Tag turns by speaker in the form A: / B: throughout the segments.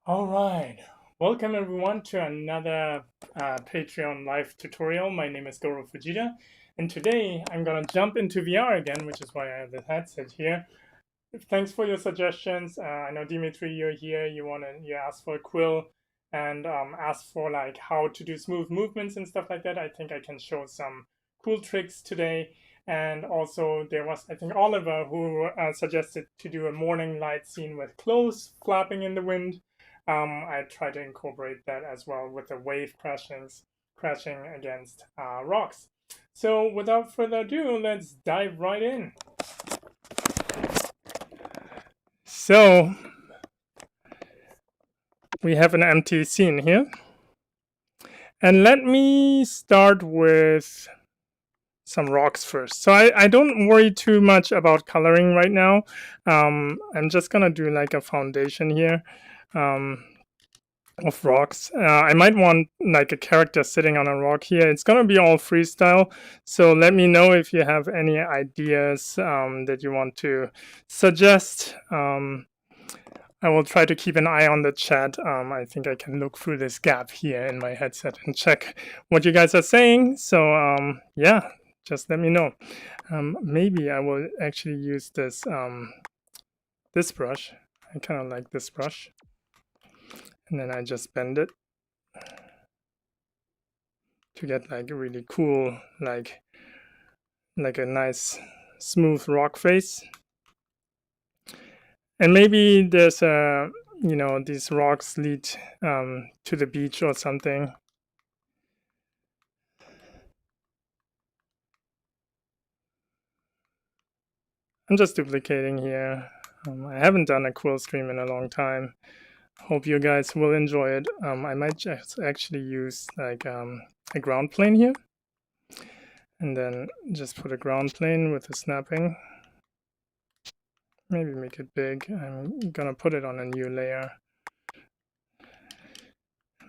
A: All right. Welcome everyone to another Patreon live tutorial. My name is Goro Fujita, and today I'm gonna jump into VR again, which is why I have the headset here. Thanks for your suggestions. I know Dimitri, you're here. You asked for a quill and asked for like how to do smooth movements and stuff like that. I think I can show some cool tricks today. And also there was I think Oliver who suggested to do a morning light scene with clothes flapping in the wind. I try to incorporate that as well with the wave crashing against rocks. So without further ado, let's dive right in. So we have an empty scene here. And let me start with some rocks first. So I don't worry too much about coloring right now. I'm just gonna do like a foundation here of rocks. I might want like a character sitting on a rock here. It's gonna be all freestyle. So let me know if you have any ideas that you want to suggest. I will try to keep an eye on the chat. I think I can look through this gap here in my headset and check what you guys are saying. So yeah, just let me know. Maybe I will actually use this brush. I kind of like this brush. And then I just bend it to get like a really cool, like a nice smooth rock face. And maybe there's a, these rocks lead to the beach or something. I'm just duplicating here. I haven't done a quill stream in a long time. Hope you guys will enjoy it. I might just actually use like a ground plane here. And then just put a ground plane with the snapping. Maybe make it big. I'm gonna put it on a new layer.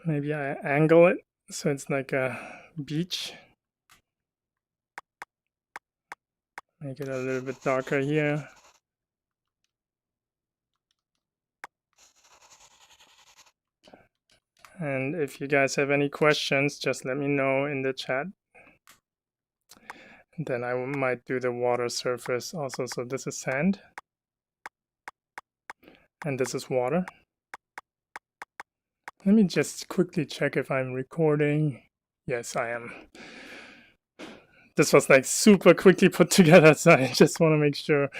A: Maybe I angle it so it's like a beach. Make it a little bit darker here. And if you guys have any questions, just let me know in the chat. And then I might do the water surface also. So this is sand. And this is water. Let me just quickly check if I'm recording. Yes, I am. This was like super quickly put together, so I just want to make sure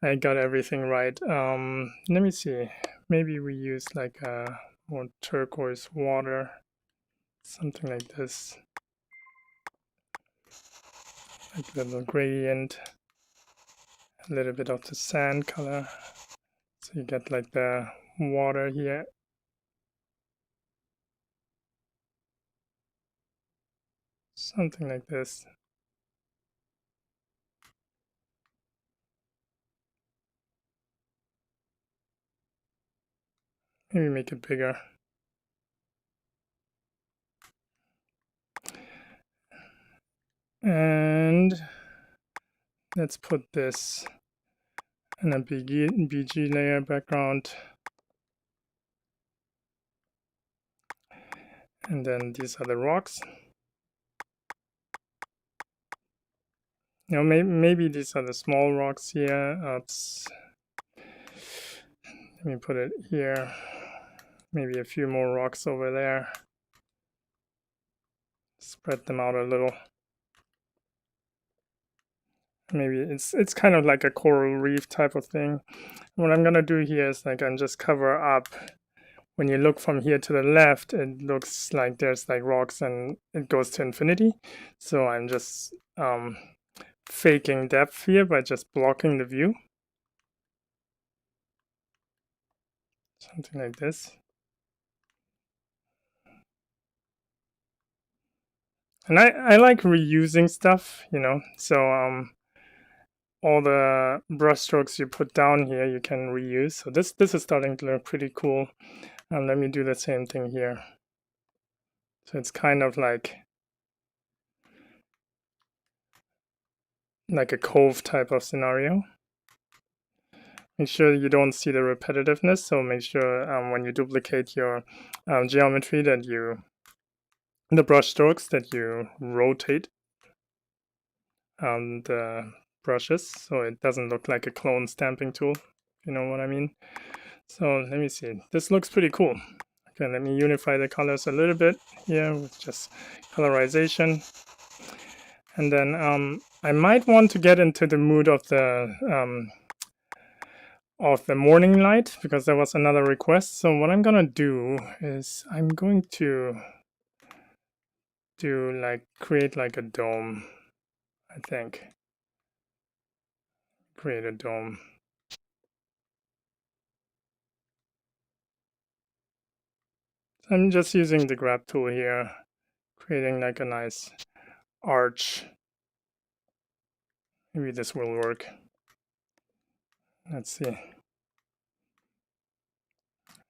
A: I got everything right. Let me see. Maybe we use like a more turquoise water, something like this. Like a little gradient, a little bit of the sand color. So you get like the water here. Something like this. Maybe make it bigger. And let's put this in a BG layer background. And then these are the rocks. Maybe these are the small rocks here. Oops. Let me put it here. Maybe a few more rocks over there. Spread them out a little. Maybe it's kind of like a coral reef type of thing. What I'm gonna do here is like I'm just cover up. When you look from here to the left, it looks like there's like rocks and it goes to infinity. So I'm just faking depth here by just blocking the view. Something like this. And I like reusing stuff, so all the brush strokes you put down here you can reuse. So this is starting to look pretty cool. And let me do the same thing here. So it's kind of like a cove type of scenario. Make sure you don't see the repetitiveness, so make sure when you duplicate your geometry that the brush strokes, that you rotate the brushes so it doesn't look like a clone stamping tool, if you know what I mean. So let me see, this looks pretty cool. Okay, let me unify the colors a little bit here with just colorization. And then I might want to get into the mood of the morning light, because there was another request. So what I'm gonna do is I'm going to create like a dome, I think. Create a dome. So I'm just using the grab tool here, creating like a nice arch. Maybe this will work. Let's see.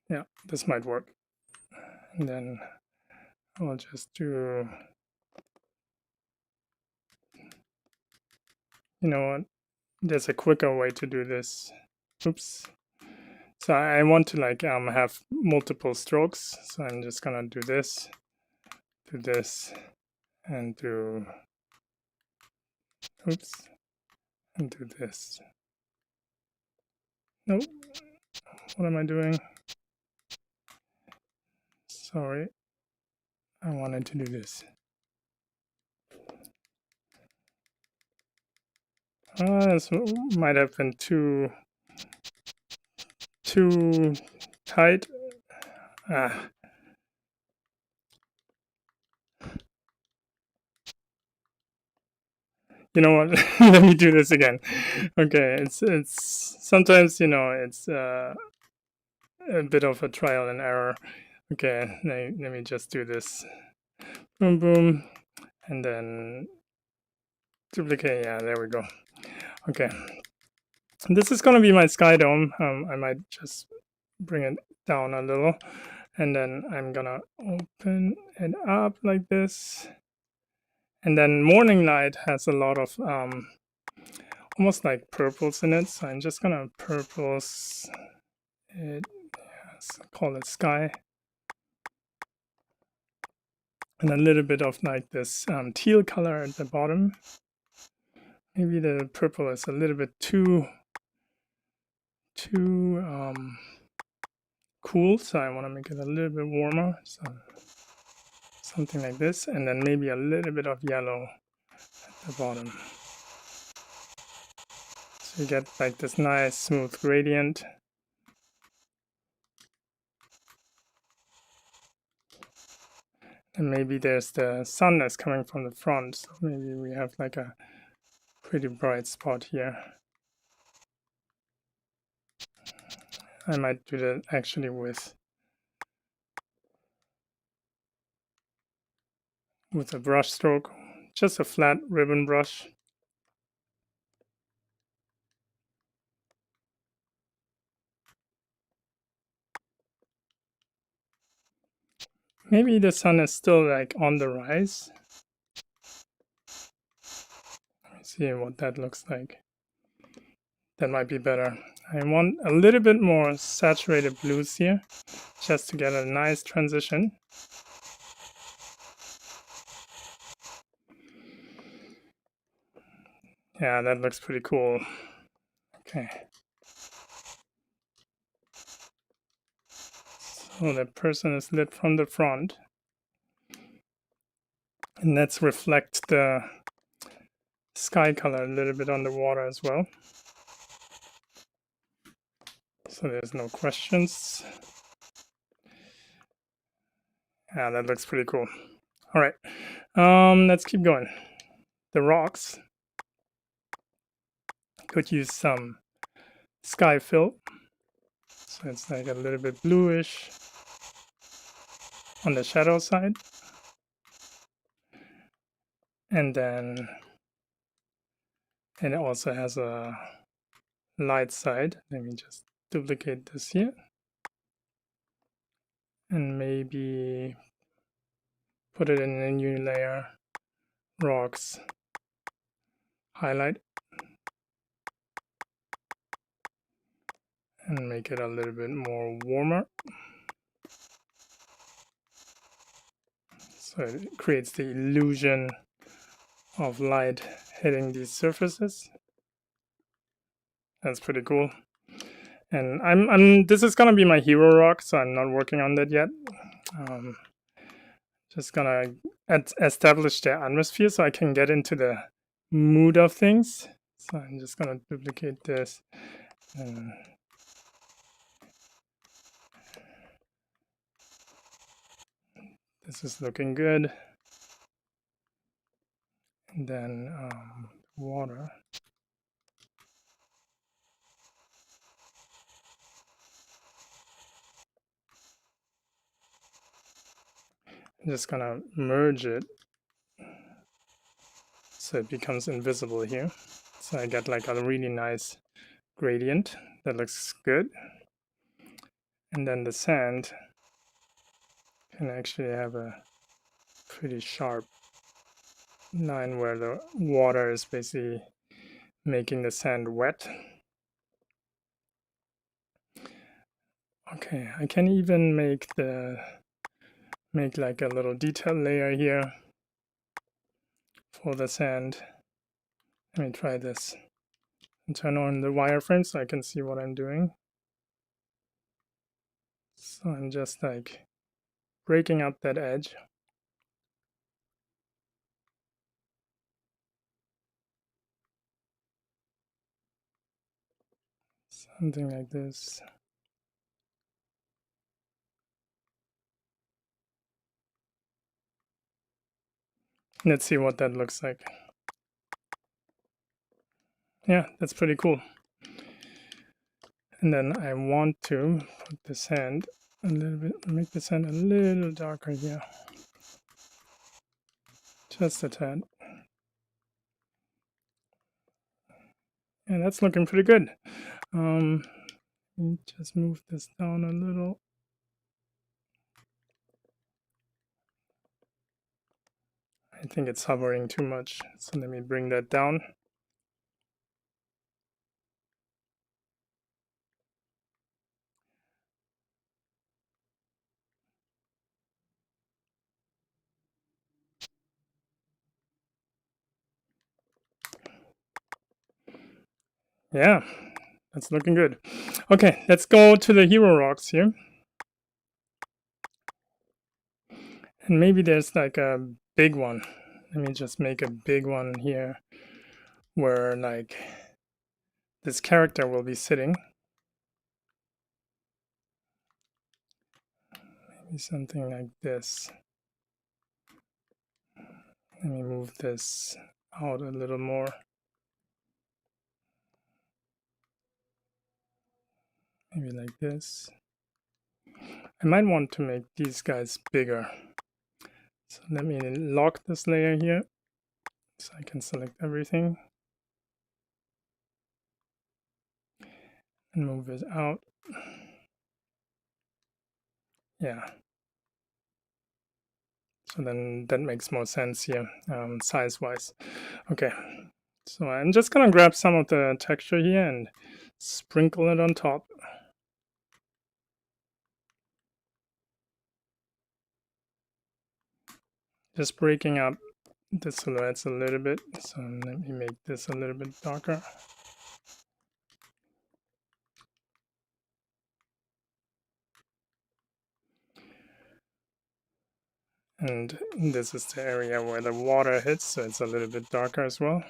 A: Yeah, this might work. And then I'll just do, you know what? There's a quicker way to do this. Oops. So I want to like have multiple strokes. So I'm just gonna do this, and do, oops, and do this. Nope. What am I doing? Sorry. I wanted to do this. This might have been too tight. Ah. You know what? Let me do this again. Okay, it's sometimes, you know, it's a bit of a trial and error. Okay, let me just do this. Boom, boom, and then duplicate. Yeah, there we go. Okay, this is gonna be my sky dome. I might just bring it down a little, and then I'm gonna open it up like this. And then morning light has a lot of almost like purples in it, so I'm just gonna purples it. Yes, call it sky, and a little bit of like this teal color at the bottom. Maybe the purple is a little bit too cool, so I want to make it a little bit warmer. So something like this, and then maybe a little bit of yellow at the bottom. So you get like this nice smooth gradient. And maybe there's the sun that's coming from the front, so maybe we have like a pretty bright spot here. I might do that actually with a brush stroke, just a flat ribbon brush. Maybe the sun is still like on the rise. Let me see what that looks like. That might be better. I want a little bit more saturated blues here, just to get a nice transition. Yeah, that looks pretty cool. Okay. So the person is lit from the front. And let's reflect the sky color a little bit on the water as well. So there's no questions. Yeah, that looks pretty cool. All right, let's keep going. The rocks could use some sky fill. So it's like a little bit bluish on the shadow side. And then it also has a light side. Let me just duplicate this here. And maybe put it in a new layer. Rocks. Highlight. and make it a little bit more warmer. So it creates the illusion of light hitting these surfaces. That's pretty cool. And this is gonna be my hero rock, so I'm not working on that yet. Just gonna establish the atmosphere so I can get into the mood of things. So I'm just gonna duplicate this. And this is looking good. And then water. I'm just gonna merge it so it becomes invisible here. So I get like a really nice gradient that looks good. And then the sand can actually have a pretty sharp line where the water is basically making the sand wet. Okay, I can even make like a little detail layer here for the sand. Let me try this and turn on the wireframe so I can see what I'm doing. So I'm just like breaking up that edge. Something like this. Let's see what that looks like. Yeah, that's pretty cool. And then I want to put the sand a little bit, make the sand a little darker here. Just a tad. And that's looking pretty good. Just move this down a little. I think it's hovering too much, so let me bring that down. Yeah, that's looking good. Okay, let's go to the hero rocks here. And maybe there's like a big one. Let me just make a big one here where like this character will be sitting. Maybe something like this. Let me move this out a little more. Maybe like this. I might want to make these guys bigger. So let me lock this layer here so I can select everything and move it out. Yeah. So then that makes more sense here, size-wise. Okay, so I'm just gonna grab some of the texture here and sprinkle it on top. Just breaking up the silhouettes a little bit. So let me make this a little bit darker. And this is the area where the water hits, so it's a little bit darker as well.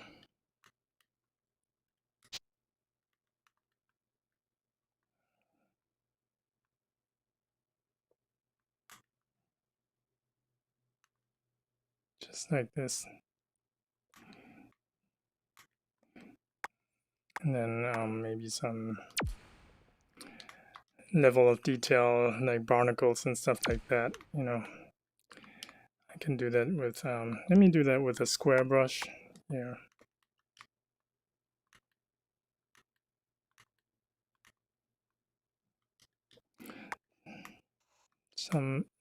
A: Just like this. And then maybe some level of detail like barnacles and stuff like that, you know. I can do that with, let me do that with a square brush here.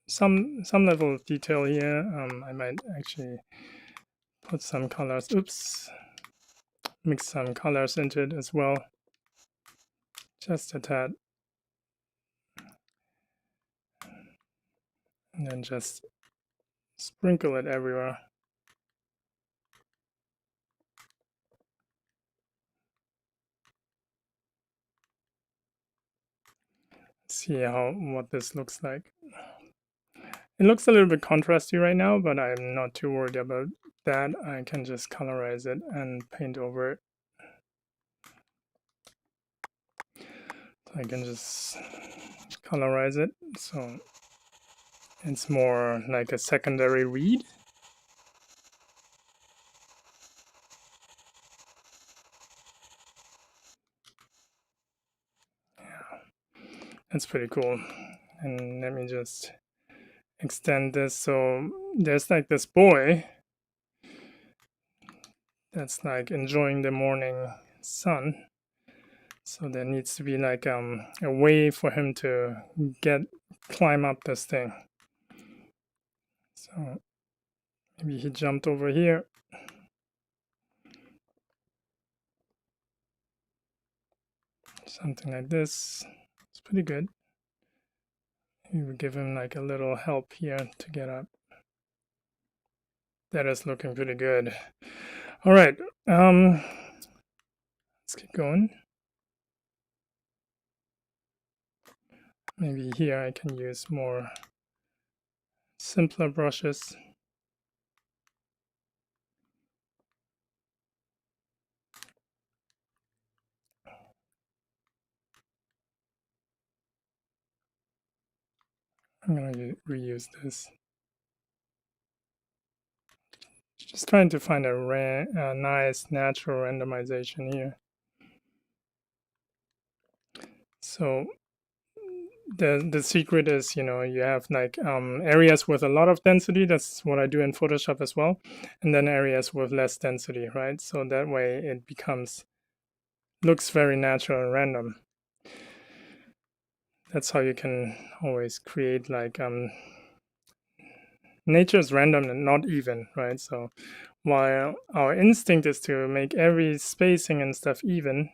A: Some level of detail here. I might actually put some colors, oops, mix some colors into it as well. Just a tad. and then just sprinkle it everywhere. See what this looks like. It looks a little bit contrasty right now, but I'm not too worried about that. I can just colorize it and paint over it. So I can just colorize it so it's more like a secondary read. Yeah, that's pretty cool. And let me just extend this. So there's like this boy that's like enjoying the morning sun. So there needs to be like a way for him to climb up this thing. So maybe he jumped over here. Something like this. It's pretty good. We will give him like a little help here to get up. That is looking pretty good. All right, let's keep going. Maybe here I can use more simpler brushes. I'm gonna reuse this. Just trying to find a nice natural randomization here. So the secret is, you know, you have like areas with a lot of density. That's what I do in Photoshop as well, and then areas with less density, right? So that way it looks very natural and random. That's how you can always create like nature is random and not even, right? So while our instinct is to make every spacing and stuff even,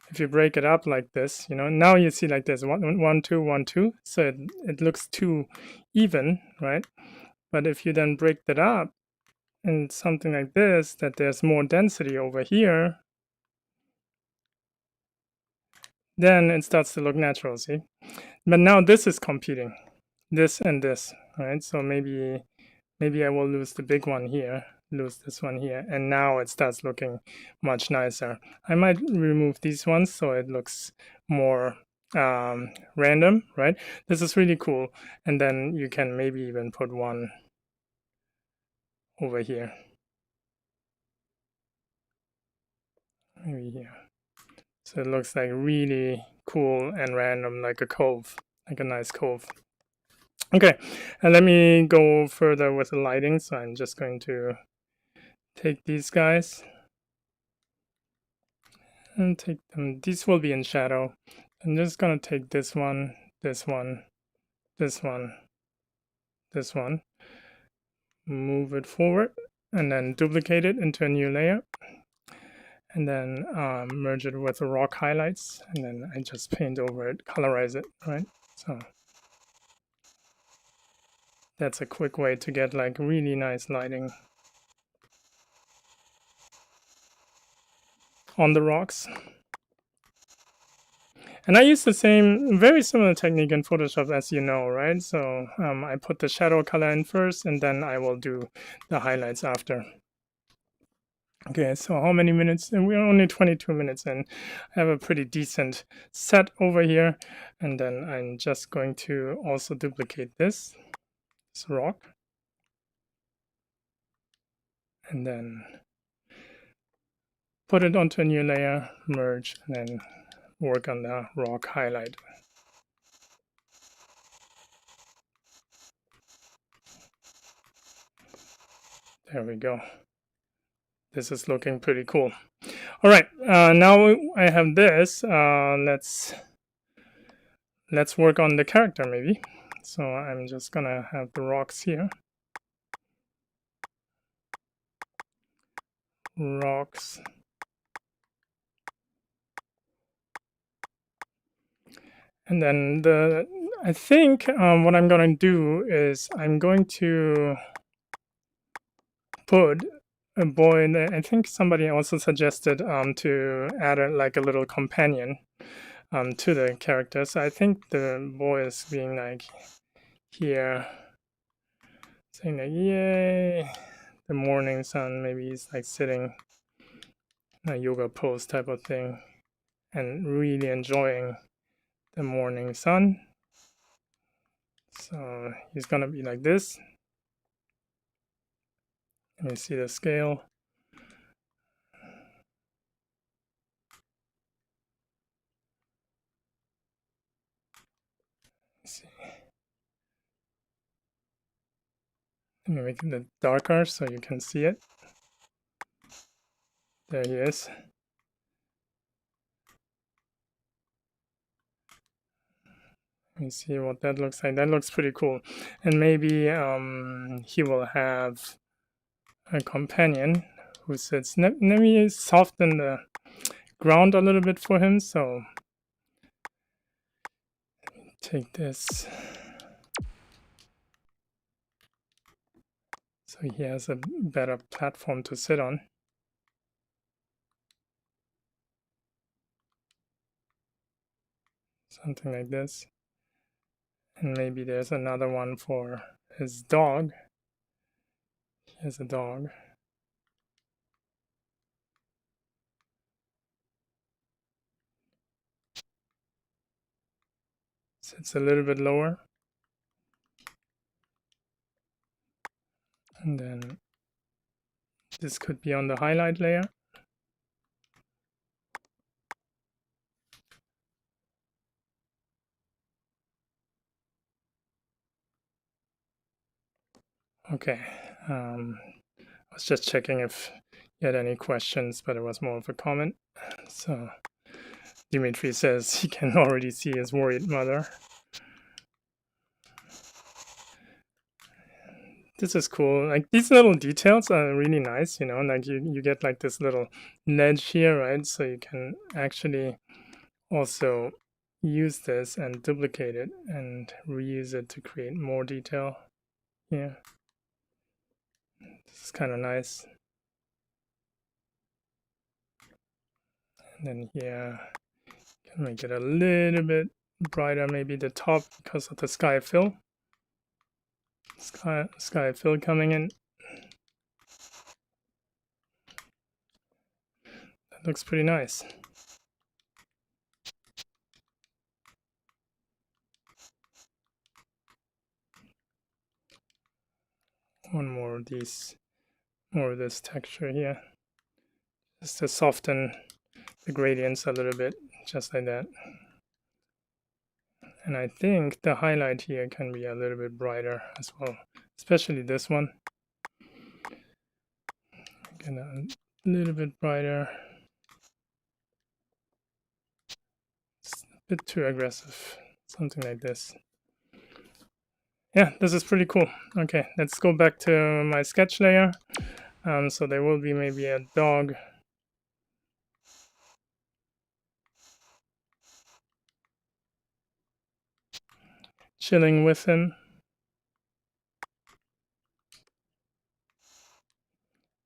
A: if you break it up like this, you know, now you see like there's 1 1 2 1 2, so it looks too even, right? But if you then break that up in something like this, that there's more density over here, then it starts to look natural, see? But now this is competing, this and this, right? So maybe I will lose the big one here, lose this one here, and now it starts looking much nicer. I might remove these ones so it looks more random, right? This is really cool. And then you can maybe even put one over here. Maybe here. So it looks like really cool and random, like a cove, like a nice cove. Okay, and let me go further with the lighting. So I'm just going to take these guys and take them. These will be in shadow. I'm just gonna take this one, this one, this one, this one, move it forward, and then duplicate it into a new layer, and then merge it with the rock highlights, and then I just paint over it, colorize it, right? So that's a quick way to get like really nice lighting on the rocks. And I use the same, very similar technique in Photoshop, as you know, right? So I put the shadow color in first, and then I will do the highlights after. Okay, so how many minutes? And we're only 22 minutes in. I have a pretty decent set over here. And then I'm just going to also duplicate this rock. And then put it onto a new layer, merge, and then work on the rock highlight. There we go. This is looking pretty cool. All right, now I have this. Let's work on the character maybe. So I'm just gonna have the rocks here. Rocks. And then I think what I'm going to do is I'm going to put a boy in there. I think somebody also suggested to add like a little companion to the character. So I think the boy is being like here, saying like, yay, the morning sun. Maybe he's like sitting in a yoga pose type of thing and really enjoying the morning sun. So he's gonna be like this. Let me see the scale. Let's see. Let me make it a bit darker so you can see it. There he is. Let me see what that looks like. That looks pretty cool. And maybe he will have a companion who sits. Let me soften the ground a little bit for him. So take this. So he has a better platform to sit on. Something like this. And maybe there's another one for his dog. He has a dog. Sits a little bit lower. And then this could be on the highlight layer. Okay. I was just checking if you had any questions, but it was more of a comment. So Dimitri says he can already see his worried mother. This is cool. Like these little details are really nice, you know, like you get like this little ledge here, right? So you can actually also use this and duplicate it and reuse it to create more detail. Yeah. This is kind of nice. And then here, can make it a little bit brighter, maybe the top because of the sky fill. Sky fill coming in. That looks pretty nice. One more of these, more of this texture here. Just to soften the gradients a little bit, just like that. And I think the highlight here can be a little bit brighter as well, especially this one. Again, a little bit brighter. It's a bit too aggressive, something like this. Yeah, this is pretty cool. Okay, let's go back to my sketch layer. So there will be maybe a dog chilling with him.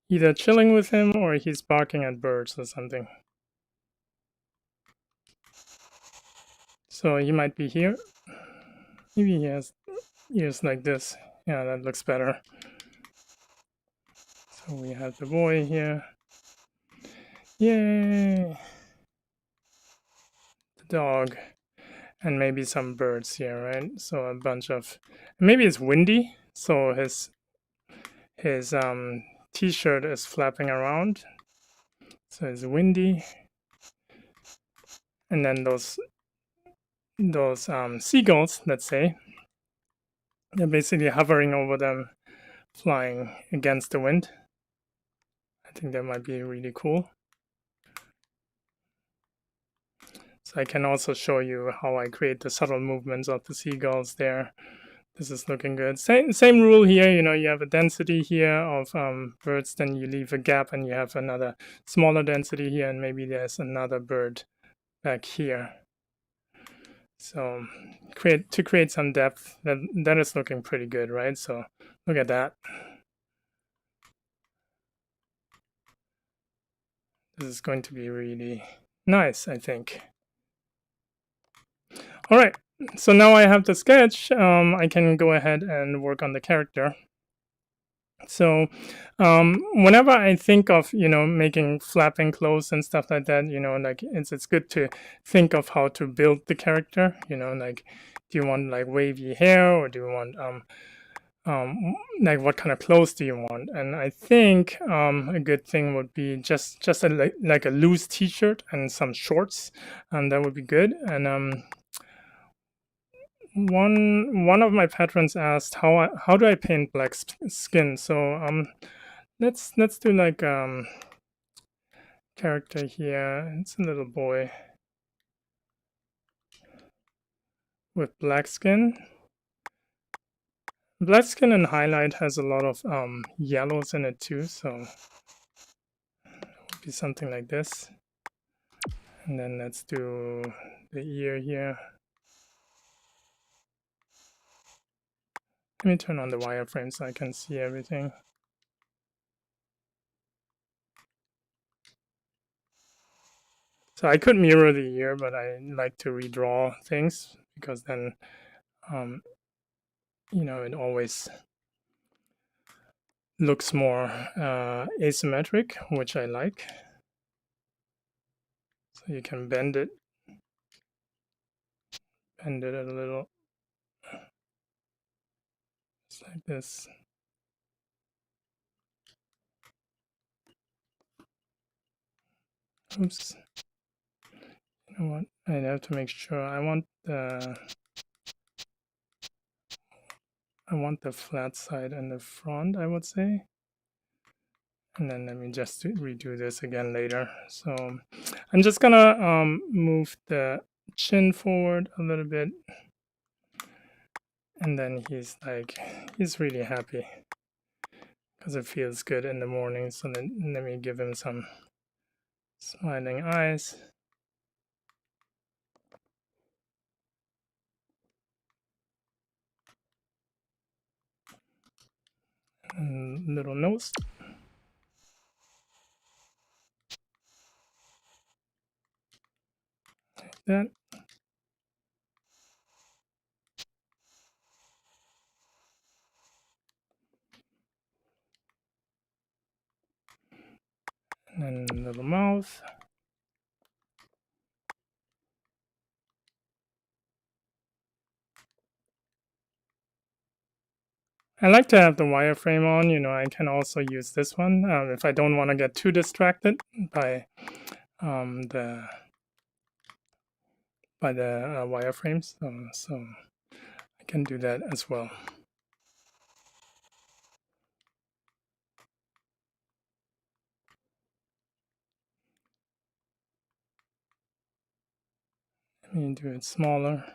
A: Either chilling with him or he's barking at birds or something. So he might be here. Maybe he has ears like this. Yeah, that looks better. So we have the boy here. Yay! The dog. And maybe some birds here, right? So a bunch of... Maybe it's windy, so his t-shirt is flapping around. So it's windy. And then those seagulls, let's say, they're basically hovering over them, flying against the wind. I think that might be really cool. So I can also show you how I create the subtle movements of the seagulls there. This is looking good. Same rule here, you know, you have a density here of birds, then you leave a gap and you have another smaller density here, and maybe there's another bird back here. So to create some depth, that is looking pretty good, right? So look at that. This is going to be really nice, I think. All right, so now I have the sketch. I can go ahead and work on the character. So whenever I think of making flapping clothes and stuff like that, like it's good to think of how to build the character. Like do you want like wavy hair, or do you want like what kind of clothes do you want? And I think a good thing would be just like a loose t-shirt and some shorts, and that would be good. And one of my patrons asked how do I paint black skin. So let's do like character here. It's a little boy with black skin. Black skin and highlight has a lot of yellows in it too, so it would be something like this. And then let's do the ear here. Let me turn on the wireframe so I can see everything. So I could mirror the ear, but I like to redraw things because then, it always looks more asymmetric, which I like. So you can bend it a little, just like this. Oops. You know what? I have to make sure I want the flat side and the front, I would say. And then let me just redo this again later. So I'm just gonna move the chin forward a little bit. And then he's really happy because it feels good in the morning. So then let me give him some smiling eyes. And little nose. Like that. And then little mouth. I like to have the wireframe on. I can also use this one if I don't want to get too distracted by the wireframes. So I can do that as well. Let me do it smaller.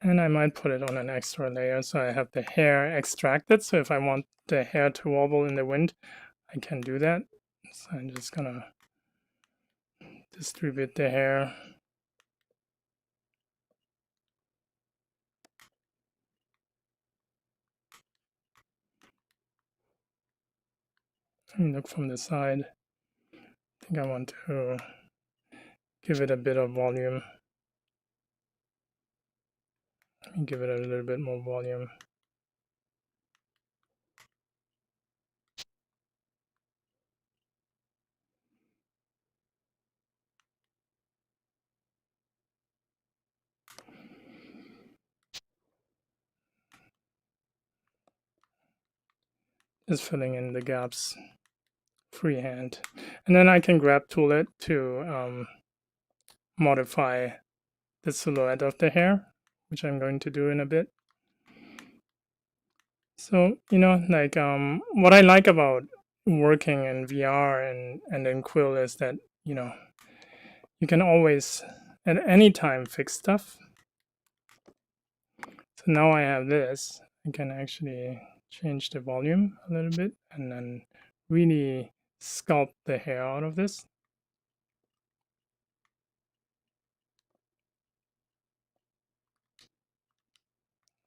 A: And I might put it on an extra layer so I have the hair extracted. So if I want the hair to wobble in the wind, I can do that. So I'm just gonna distribute the hair. And look from the side. I think I want to give it a bit of volume. Let me give it a little bit more volume. Just filling in the gaps freehand. And then I can grab tool to modify the silhouette of the hair, which I'm going to do in a bit. So, like what I like about working in VR and in Quill is that, you can always at any time fix stuff. So now I have this, I can actually change the volume a little bit and then really sculpt the hair out of this.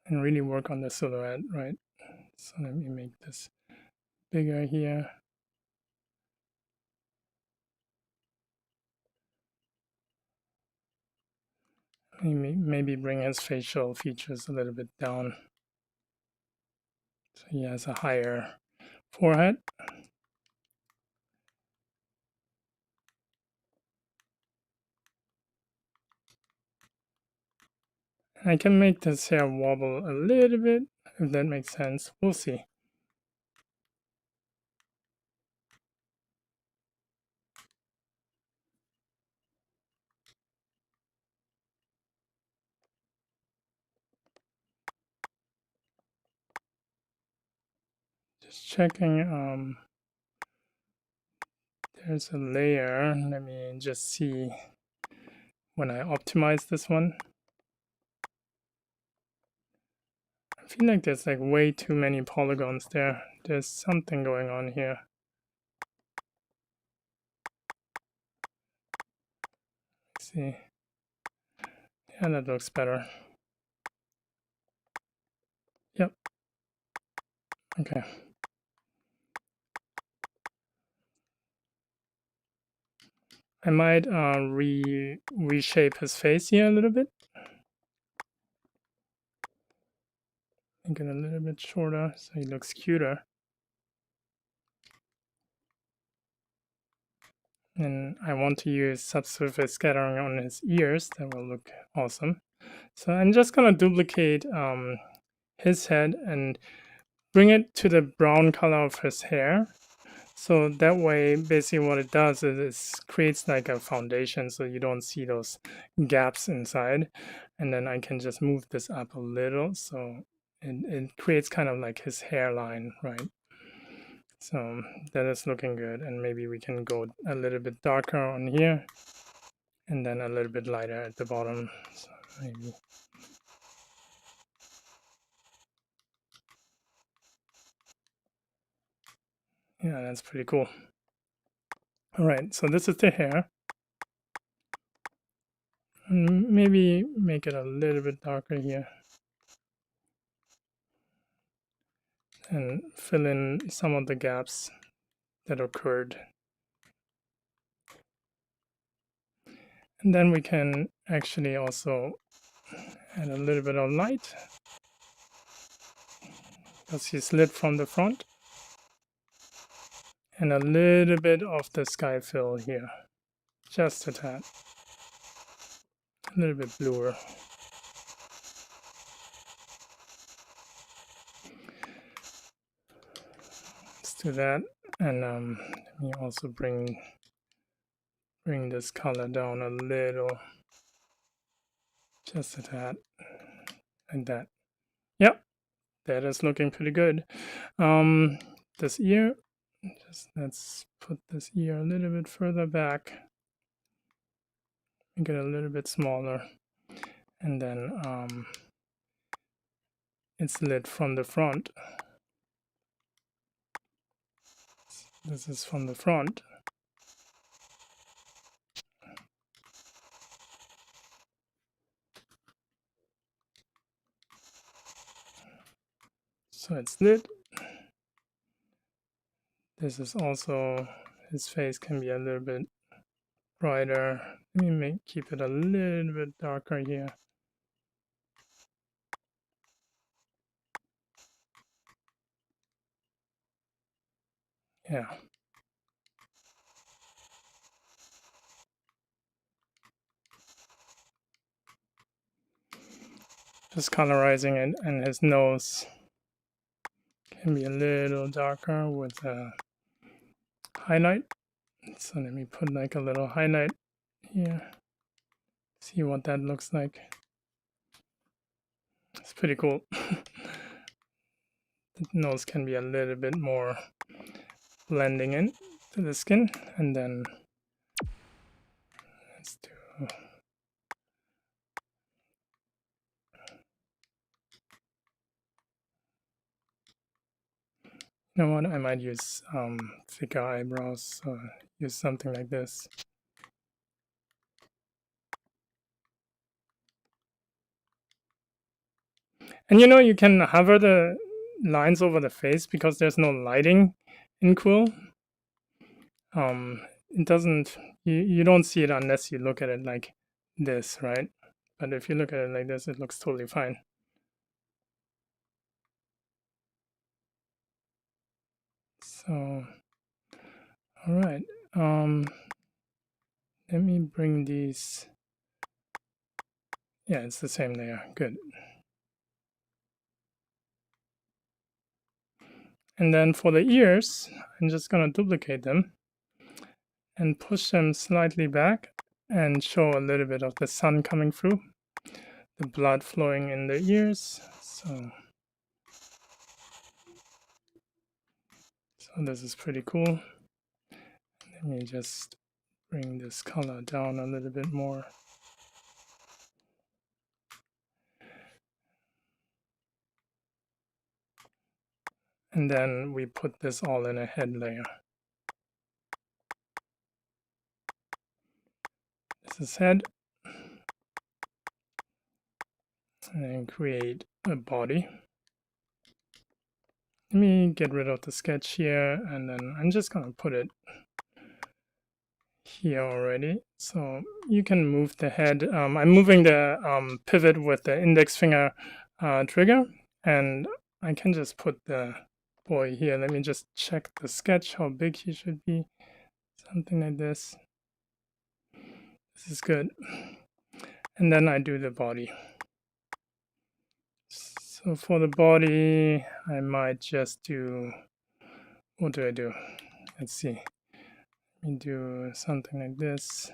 A: And really work on the silhouette, right? So let me make this bigger here. Maybe bring his facial features a little bit down. So he has a higher forehead. I can make this hair wobble a little bit, if that makes sense. We'll see. Just checking. There's a layer. Let me just see when I optimize this one. I feel like there's like way too many polygons there. There's something going on here. Let's see. Yeah, that looks better. Yep. Okay. I might reshape his face here a little bit. Make it a little bit shorter so he looks cuter. And I want to use subsurface scattering on his ears. That will look awesome. So I'm just gonna duplicate his head and bring it to the brown color of his hair. So that way, basically what it does is it creates like a foundation so you don't see those gaps inside. And then I can just move this up a little so it creates kind of like his hairline, right? So that is looking good. And maybe we can go a little bit darker on here and then a little bit lighter at the bottom. So maybe. Yeah, that's pretty cool. All right, so this is the hair. And maybe make it a little bit darker here. And fill in some of the gaps that occurred. And then we can actually also add a little bit of light because he's lit from the front. And a little bit of the sky fill here, just a tad. A little bit bluer. Let's do that. And let me also bring this color down a little, just a tad, like that. Yep, that is looking pretty good. This ear, let's put this ear a little bit further back, make it a little bit smaller, and then it's lit from the front. This is from the front. So it's lit. This is also, his face can be a little bit brighter. Let me keep it a little bit darker here. Yeah. Just colorizing it, and his nose can be a little darker with a highlight. So let me put like a little highlight here. See what that looks like. It's pretty cool. The nose can be a little bit more blending in to the skin, and then let's do You know what? I might use thicker eyebrows. So use something like this. And you know, you can hover the lines over the face because there's no lighting in Quill. It doesn't, you don't see it unless you look at it like this, right? But if you look at it like this, it looks totally fine. So, all right. Let me bring these. Yeah, it's the same layer. Good. And then for the ears, I'm just going to duplicate them and push them slightly back and show a little bit of the sun coming through, the blood flowing in the ears. So this is pretty cool. Let me just bring this color down a little bit more. And then we put this all in a head layer. This is head. And then create a body. Let me get rid of the sketch here, and then I'm just gonna put it here already. So you can move the head. I'm moving the pivot with the index finger trigger, and I can just put the boy here. Let me just check the sketch, how big he should be. Something like this. This is good. And then I do the body. So for the body, I might just do, what do I do? Let's see. Let me do something like this.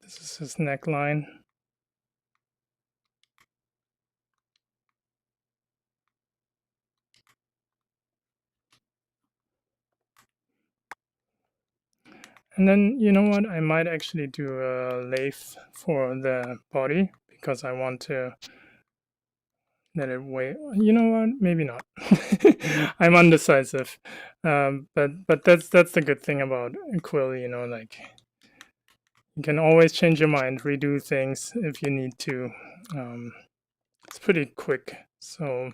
A: This is his neckline. And then, you know what? I might actually do a lathe for the body because I want to let it weigh. You know what? Maybe not. I'm undecisive. But that's the good thing about Quill. You know, like you can always change your mind, redo things if you need to. It's pretty quick. So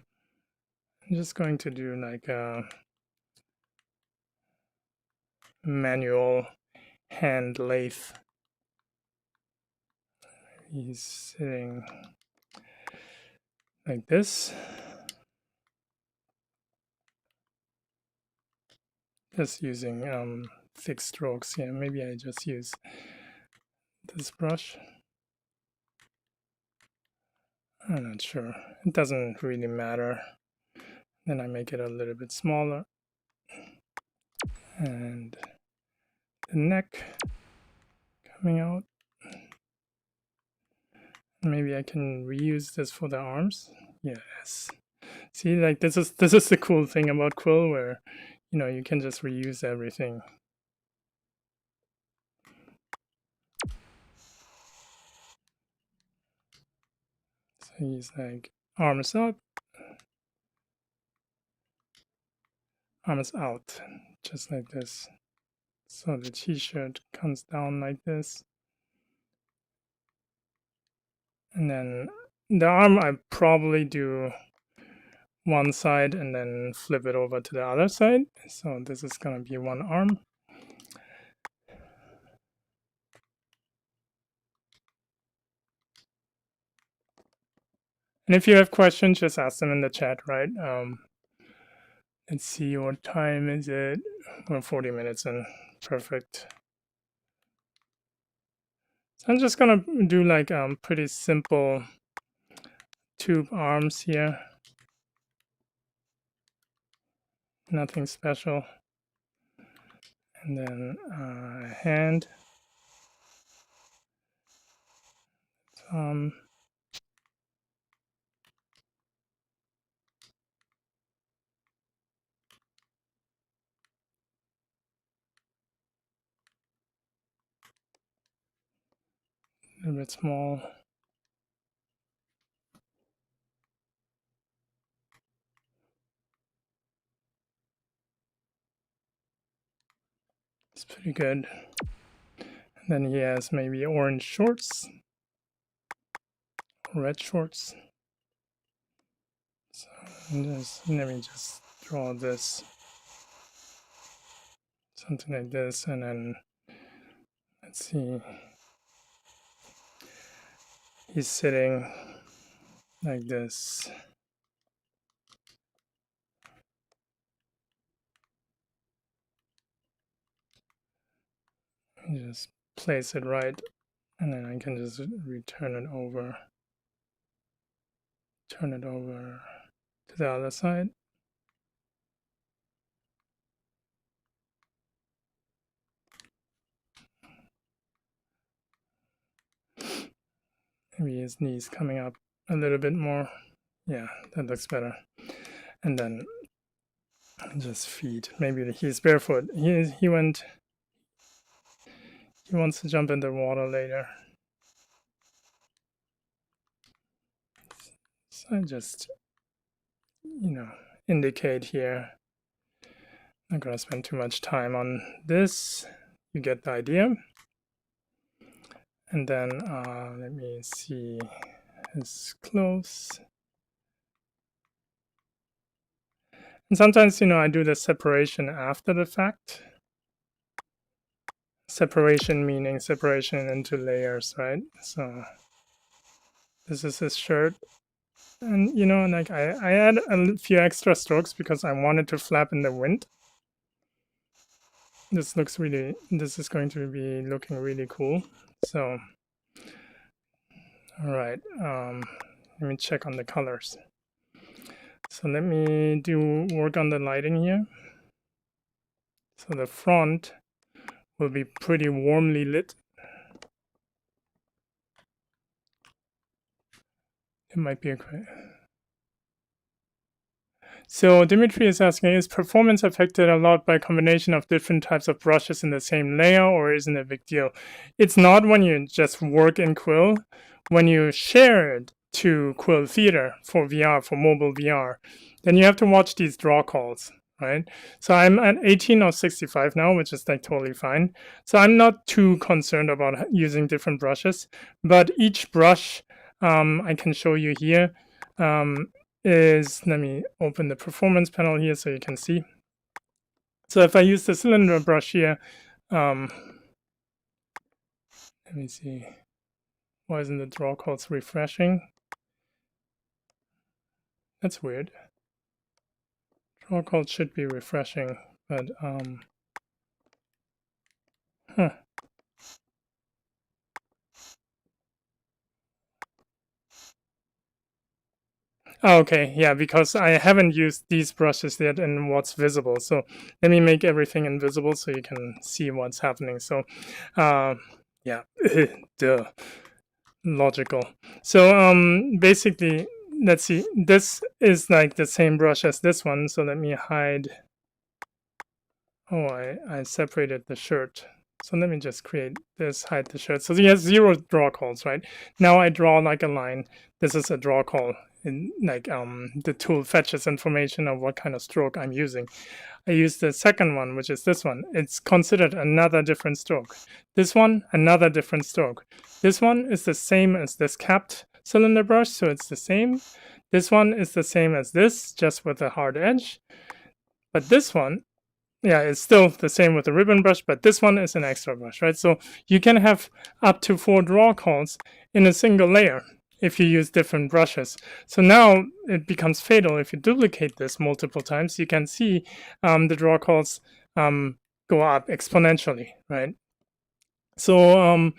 A: I'm just going to do like a manual hand lathe. He's sitting like this. Just using thick strokes here. Maybe I just use this brush. I'm not sure. It doesn't really matter. Then I make it a little bit smaller. And the neck coming out. Maybe I can reuse this for the arms. Yes. See, like this is the cool thing about Quill, where you know you can just reuse everything. So he's like arms up, arms out, just like this. So the t-shirt comes down like this. And then the arm, I probably do one side and then flip it over to the other side. So this is going to be one arm. And if you have questions, just ask them in the chat, right? Let's see, what time is it? We're 40 minutes in. Perfect. So I'm just going to do like pretty simple tube arms here. Nothing special. And then hand. A little bit small. It's pretty good. And then he has maybe orange shorts, red shorts. So let me just draw this, something like this, and then let's see. He's sitting like this. Just place it right, and then I can just return it over. Turn it over to the other side. Maybe his knees coming up a little bit more. Yeah, that looks better. And then just feet. Maybe he's barefoot. He wants to jump in the water later. So I just, indicate here. I'm not gonna spend too much time on this. You get the idea. And then let me see his clothes. And sometimes, I do the separation after the fact. Separation meaning separation into layers, right? So this is his shirt. And, like I add a few extra strokes because I wanted to flap in the wind. This is going to be looking really cool. So, all right, let me check on the colors. So let me work on the lighting here. So the front will be pretty warmly lit. It might be okay. So Dimitri is asking, is performance affected a lot by a combination of different types of brushes in the same layer, or isn't it a big deal? It's not when you just work in Quill. When you share it to Quill Theater for VR, for mobile VR, then you have to watch these draw calls, right? So I'm at 18 or 65 now, which is like totally fine. So I'm not too concerned about using different brushes, but each brush I can show you here. Let me open the performance panel here so you can see. So if I use the cylinder brush here, let me see, why isn't the draw calls refreshing? That's weird. Draw calls should be refreshing, but huh. Oh, okay, yeah, because I haven't used these brushes yet in what's visible. So let me make everything invisible so you can see what's happening. So yeah, duh, logical. So basically, let's see, this is like the same brush as this one. So let me hide. Oh, I separated the shirt. So let me just create this, hide the shirt. So he has 0 draw calls, right? Now I draw like a line. This is a draw call. And like the tool fetches information of what kind of stroke I'm using. I use the second one, which is this one. It's considered another different stroke. This one, another different stroke. This one is the same as this capped cylinder brush, so it's the same. This one is the same as this, just with a hard edge. But this one, yeah, it's still the same with the ribbon brush, but this one is an extra brush, right? So you can have up to 4 draw calls in a single layer if you use different brushes. So now it becomes fatal if you duplicate this multiple times. You can see the draw calls go up exponentially, right? So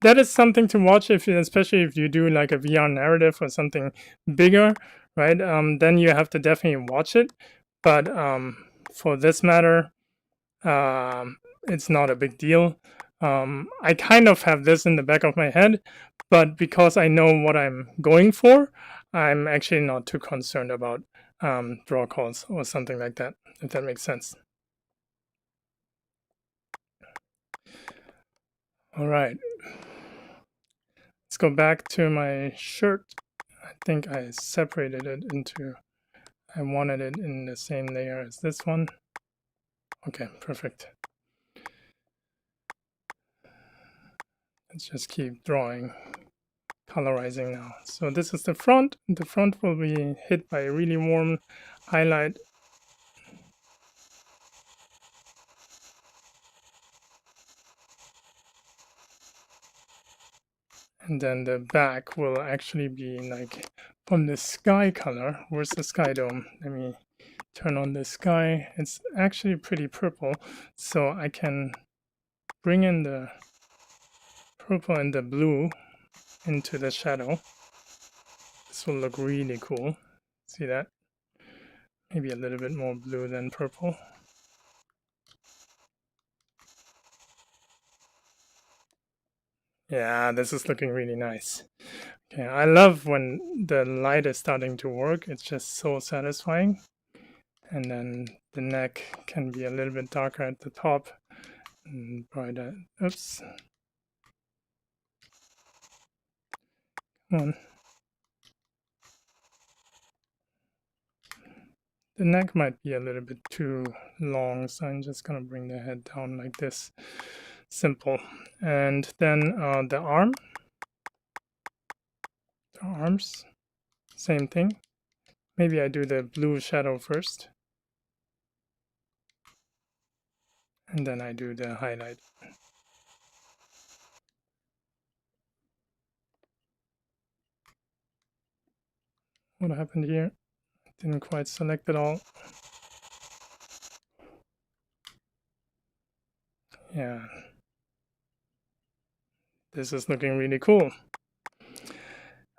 A: that is something to watch, especially if you do like a VR narrative or something bigger, right? Then you have to definitely watch it. But for this matter, it's not a big deal. I kind of have this in the back of my head, but because I know what I'm going for, I'm actually not too concerned about draw calls or something like that, if that makes sense. All right. Let's go back to my shirt. I think I separated it into, I wanted it in the same layer as this one. Okay, perfect. Let's just keep drawing, colorizing now. So this is the front. The front will be hit by a really warm highlight. And then the back will actually be like from the sky color. Where's the sky dome? Let me turn on the sky. It's actually pretty purple, so I can bring in the purple and the blue into the shadow. This will look really cool. See that? Maybe a little bit more blue than purple. Yeah, this is looking really nice. Okay, I love when the light is starting to work. It's just so satisfying. And then the neck can be a little bit darker at the top and brighter. Oops. Come on. The neck might be a little bit too long, so I'm just gonna bring the head down like this. Simple. And then the arms, same thing. Maybe I do the blue shadow first, and then I do the highlight. What happened here? Didn't quite select it all. Yeah. This is looking really cool.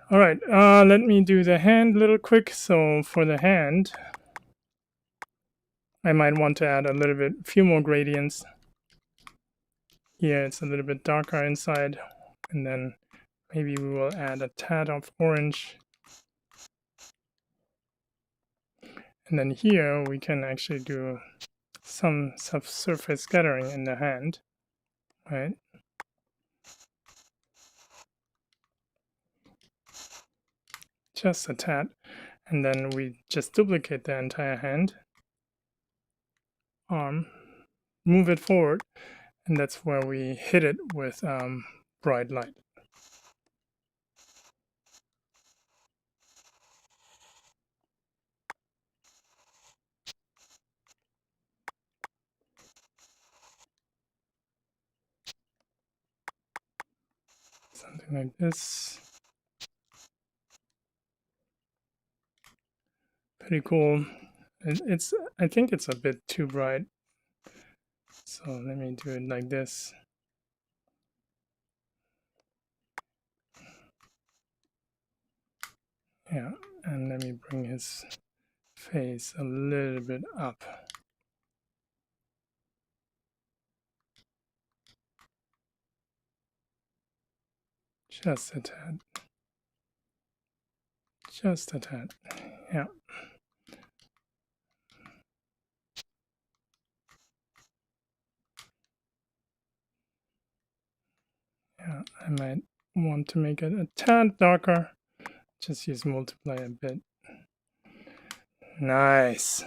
A: All right, let me do the hand a little quick. So for the hand, I might want to add a few more gradients. Here it's a little bit darker inside, and then maybe we will add a tad of orange. And then here we can actually do some subsurface scattering in the hand, right? Just a tad. And then we just duplicate the entire hand, arm, move it forward, and that's where we hit it with bright light. Something like this. Pretty cool. I think it's a bit too bright. So let me do it like this. Yeah, and let me bring his face a little bit up. Just a tad. Just a tad. Yeah. Yeah, I might want to make it a tad darker. Just use multiply a bit. Nice.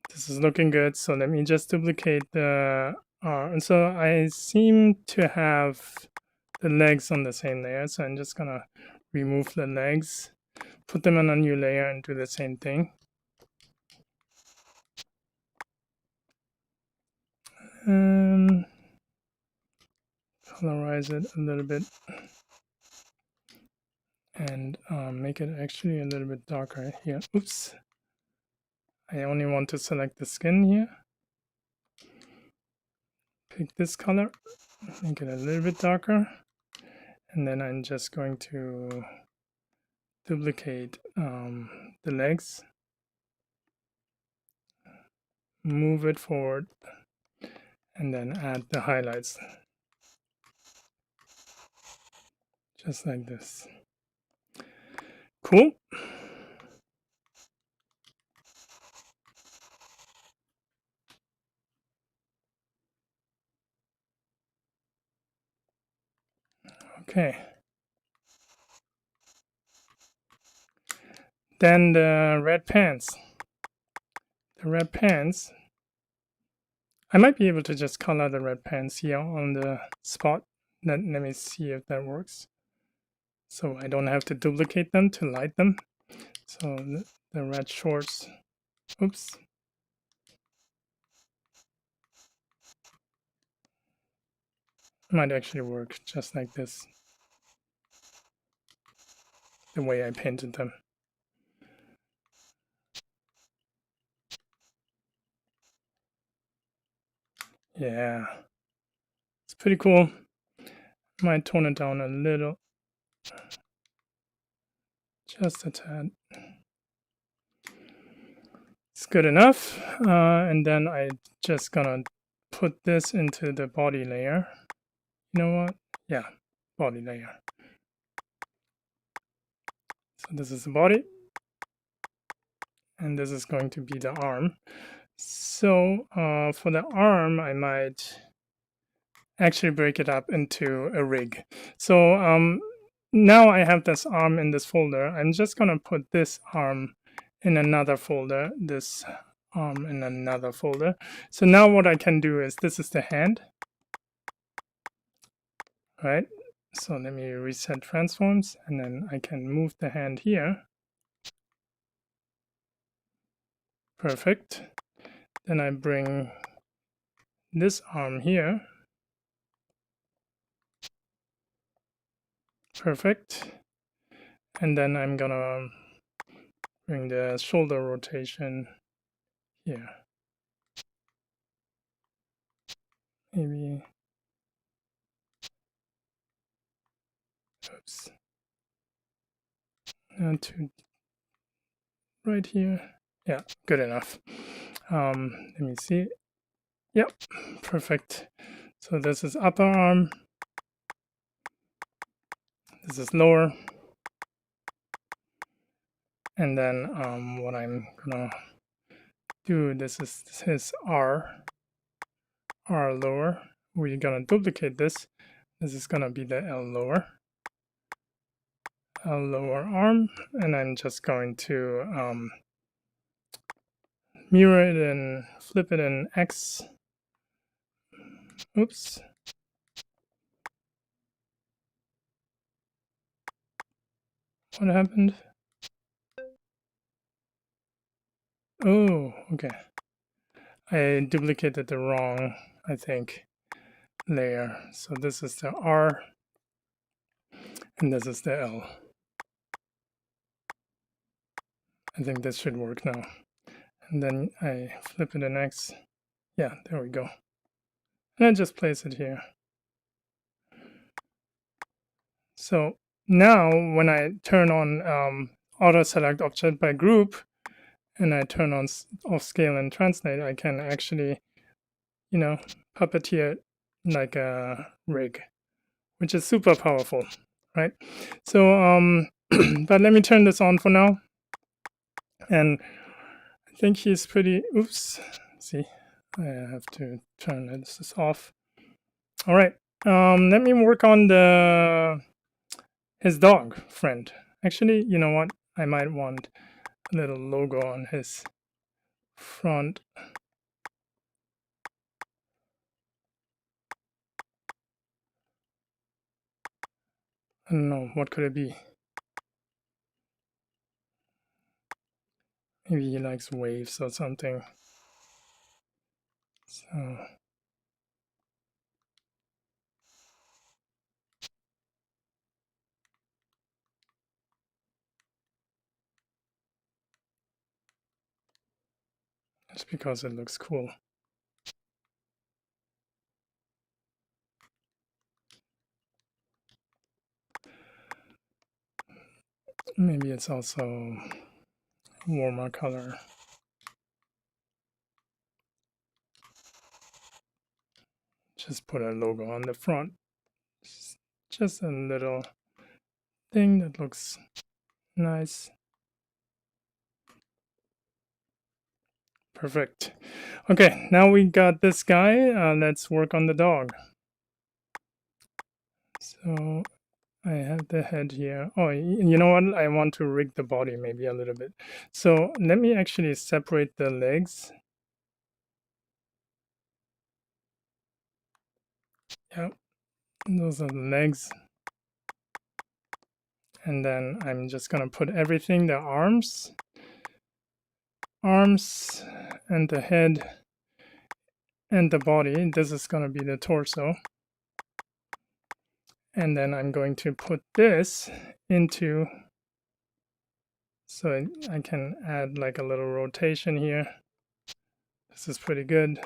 A: This is looking good. So let me just duplicate the arm. So I seem to have the legs on the same layer. So I'm just gonna remove the legs, put them on a new layer and do the same thing. Colorize it a little bit and make it actually a little bit darker here. Oops. I only want to select the skin here. Pick this color, make it a little bit darker. And then I'm just going to duplicate the legs, move it forward, and then add the highlights. Just like this. Cool. Okay. Then the red pants. The red pants, I might be able to just color the red pants here on the spot. Let me see if that works. So I don't have to duplicate them to light them. So the red shorts, oops. Might actually work just like this, the way I painted them. Yeah, it's pretty cool. Might tone it down a little, just a tad. It's good enough. And then I just gonna put this into the body layer. You know what? Yeah, body layer. So this is the body, and this is going to be the arm. So for the arm, I might actually break it up into a rig. So now I have this arm in this folder. I'm just gonna put this arm in another folder, this arm in another folder. So now what I can do is, this is the hand, right? So let me reset transforms, and then I can move the hand here. Perfect. Then I bring this arm here. Perfect. And then I'm gonna bring the shoulder rotation here. Maybe, oops, to right here. Yeah, good enough. Let me see. Yep, perfect. So this is upper arm. This is lower. And then what I'm gonna do, this is his R lower. We're gonna duplicate this. This is gonna be the L lower arm, and I'm just going to mirror it and flip it in X. Oops. What happened? Oh, okay. I duplicated the wrong, I think, layer. So this is the R, and this is the L. I think this should work now. And then I flip it in X. Yeah, there we go. And I just place it here. So now when I turn on auto select object by group, and I turn on off scale and translate, I can actually, you know, puppeteer it like a rig, which is super powerful, right? So but let me turn this on for now. And I think he's pretty, oops, see, I have to turn this off. All right, let me work on his dog friend. Actually, you know what? I might want a little logo on his front. I don't know, what could it be? Maybe he likes waves or something. So it's because it looks cool. Maybe it's also warmer color. Just put a logo on the front. Just a little thing that looks nice. Perfect. Okay, now we got this guy. Let's work on the dog. So I have the head here. Oh, you know what? I want to rig the body maybe a little bit. So let me actually separate the legs. Yeah. Those are the legs. And then I'm just gonna put everything, the arms and the head and the body. This is gonna be the torso. And then I'm going to put this into, so I can add like a little rotation here. This is pretty good.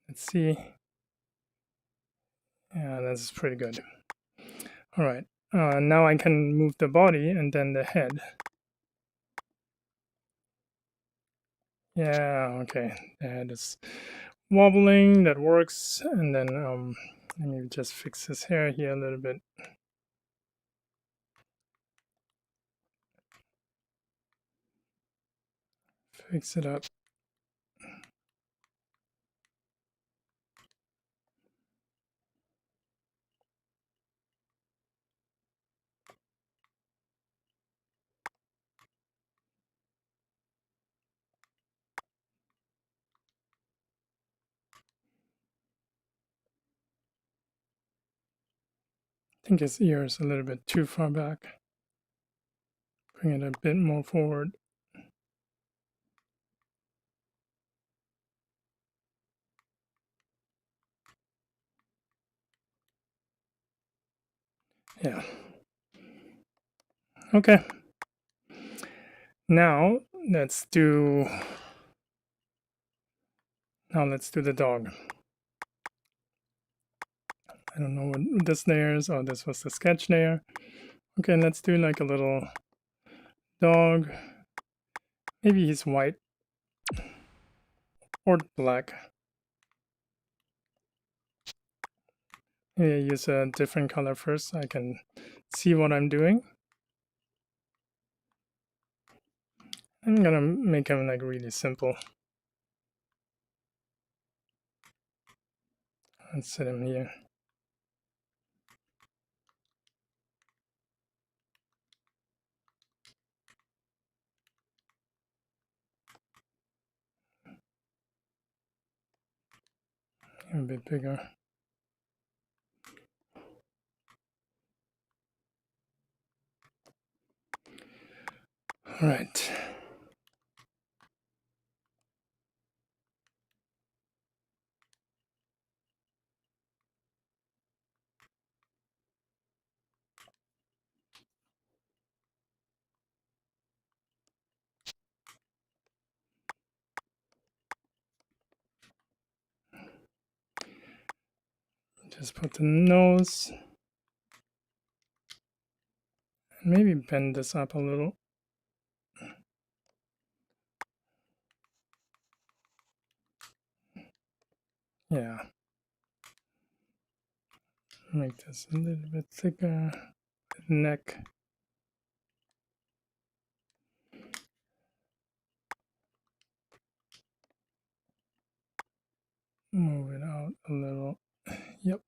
A: Let's see. Yeah, this is pretty good. All right, now I can move the body and then the head. Yeah, okay, the head is wobbling, that works. And then let me just fix his hair here a little bit. Fix it up. I think his ear is a little bit too far back. Bring it a bit more forward. Yeah. Okay. Now let's do the dog. I don't know what this layer is. Oh, this was the sketch layer. Okay, let's do like a little dog. Maybe he's white or black. Maybe I use a different color first so I can see what I'm doing. I'm gonna make him like really simple. Let's set him here. A bit bigger. All right. Just put the nose. Maybe bend this up a little. Yeah. Make this a little bit thicker. Neck. Move it out a little. Yep.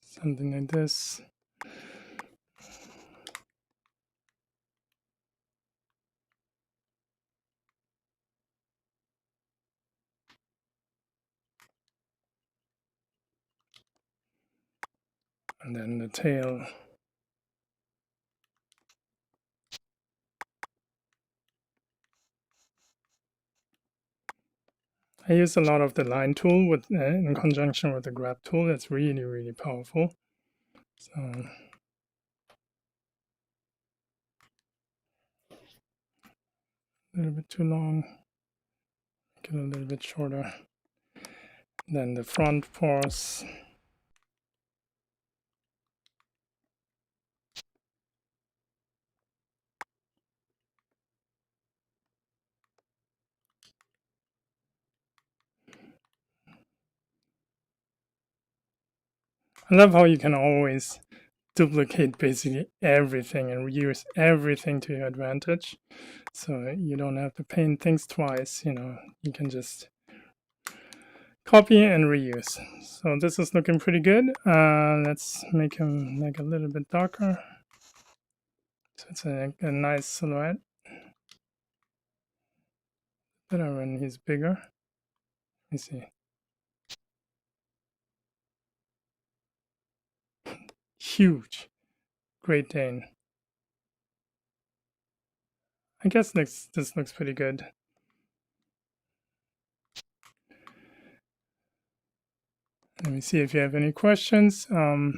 A: Something like this. And then the tail. I use a lot of the line tool with in conjunction with the grab tool. That's really, really powerful. So a little bit too long. Make it a little bit shorter. Then the front paws. I love how you can always duplicate basically everything and reuse everything to your advantage. So you don't have to paint things twice, you can just copy and reuse. So this is looking pretty good. Let's make him like a little bit darker. So it's a nice silhouette. Better when he's bigger. Let me see. Huge. Great Dane. I guess this looks pretty good. Let me see if you have any questions. Nope,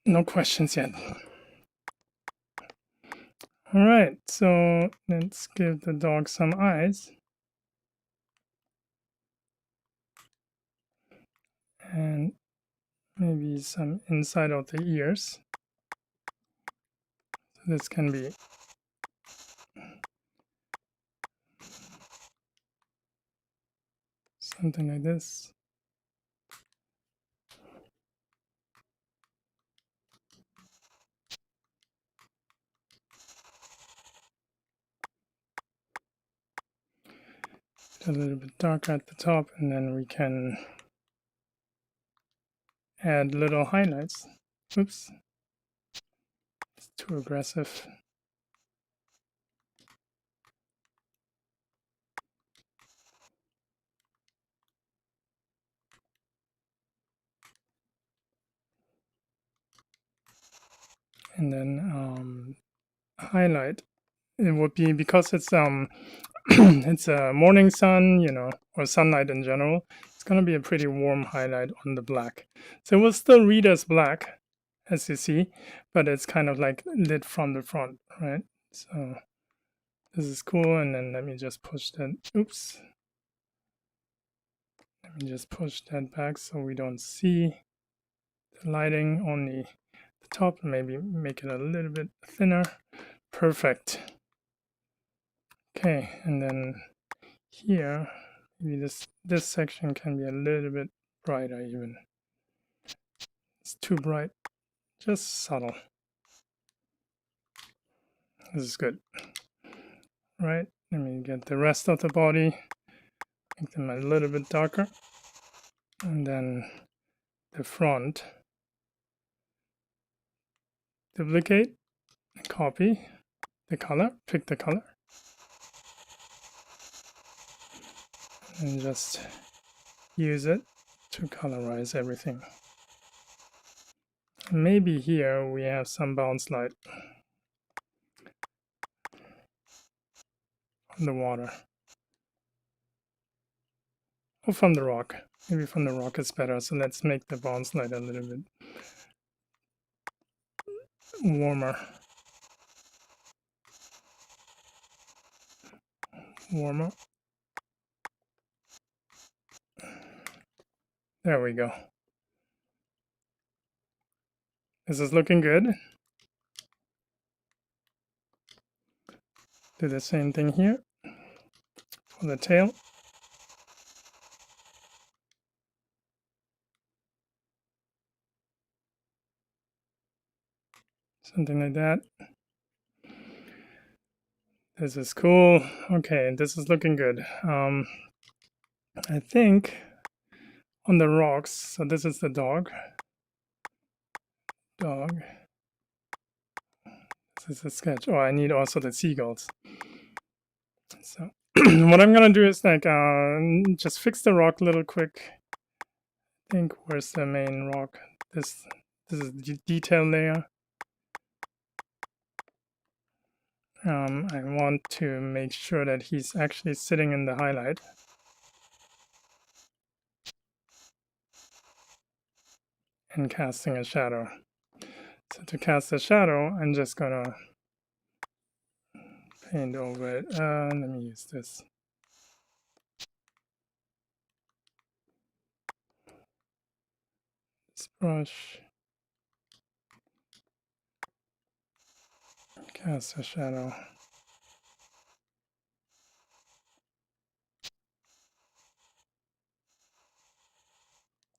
A: no questions yet. All right, so let's give the dog some eyes. And maybe some inside of the ears. So this can be something like this. A little bit darker at the top, and then we can add little highlights. Oops, it's too aggressive. And then highlight. It would be because it's it's a morning sun, you know, or sunlight in general. It's gonna be a pretty warm highlight on the black. So it will still read as black, as you see, but it's kind of like lit from the front, right? So this is cool. And then let me just push that. Oops. Let me just push that back so we don't see the lighting, only the top. Maybe make it a little bit thinner. Perfect. Okay, and then here, maybe this section can be a little bit brighter even. It's too bright, just subtle. This is good. Right, let me get the rest of the body, make them a little bit darker. And then the front, duplicate, copy the color, pick the color, and just use it to colorize everything. Maybe here we have some bounce light from the water. Or from the rock. Maybe from the rock is better. So let's make the bounce light a little bit warmer. Warmer. There we go. This is looking good. Do the same thing here for the tail. Something like that. This is cool. Okay, this is looking good. I think on the rocks, so this is the dog. This is a sketch. Oh, I need also the seagulls. So what I'm gonna do is like just fix the rock a little quick. I think where's the main rock? This is the detail layer. I want to make sure that he's actually sitting in the highlight. And casting a shadow. So to cast a shadow, I'm just gonna paint over it. Let me use this. This brush. Cast a shadow.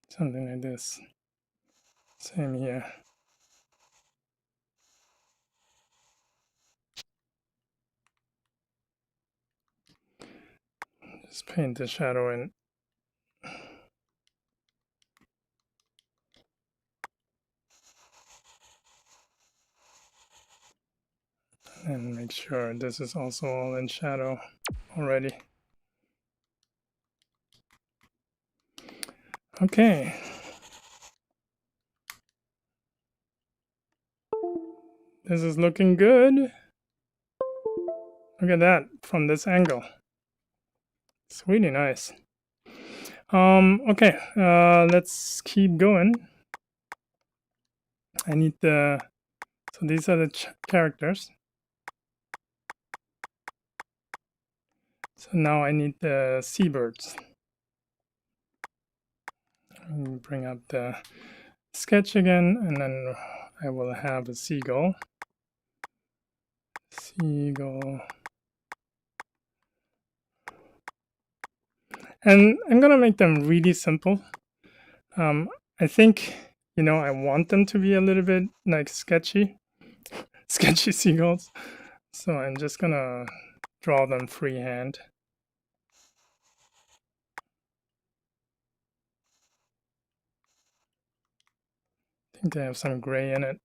A: Something like this. Same here. Just paint the shadow in. And make sure this is also all in shadow already. Okay. This is looking good. Look at that from this angle. It's really nice. Okay, let's keep going. I need the, so these are the characters. So now I need the seabirds. Bring up the sketch again, and then I will have a seagull. Seagull. And I'm gonna make them really simple. I think, you know, I want them to be a little bit like sketchy seagulls. So I'm just gonna draw them freehand. I think they have some gray in it.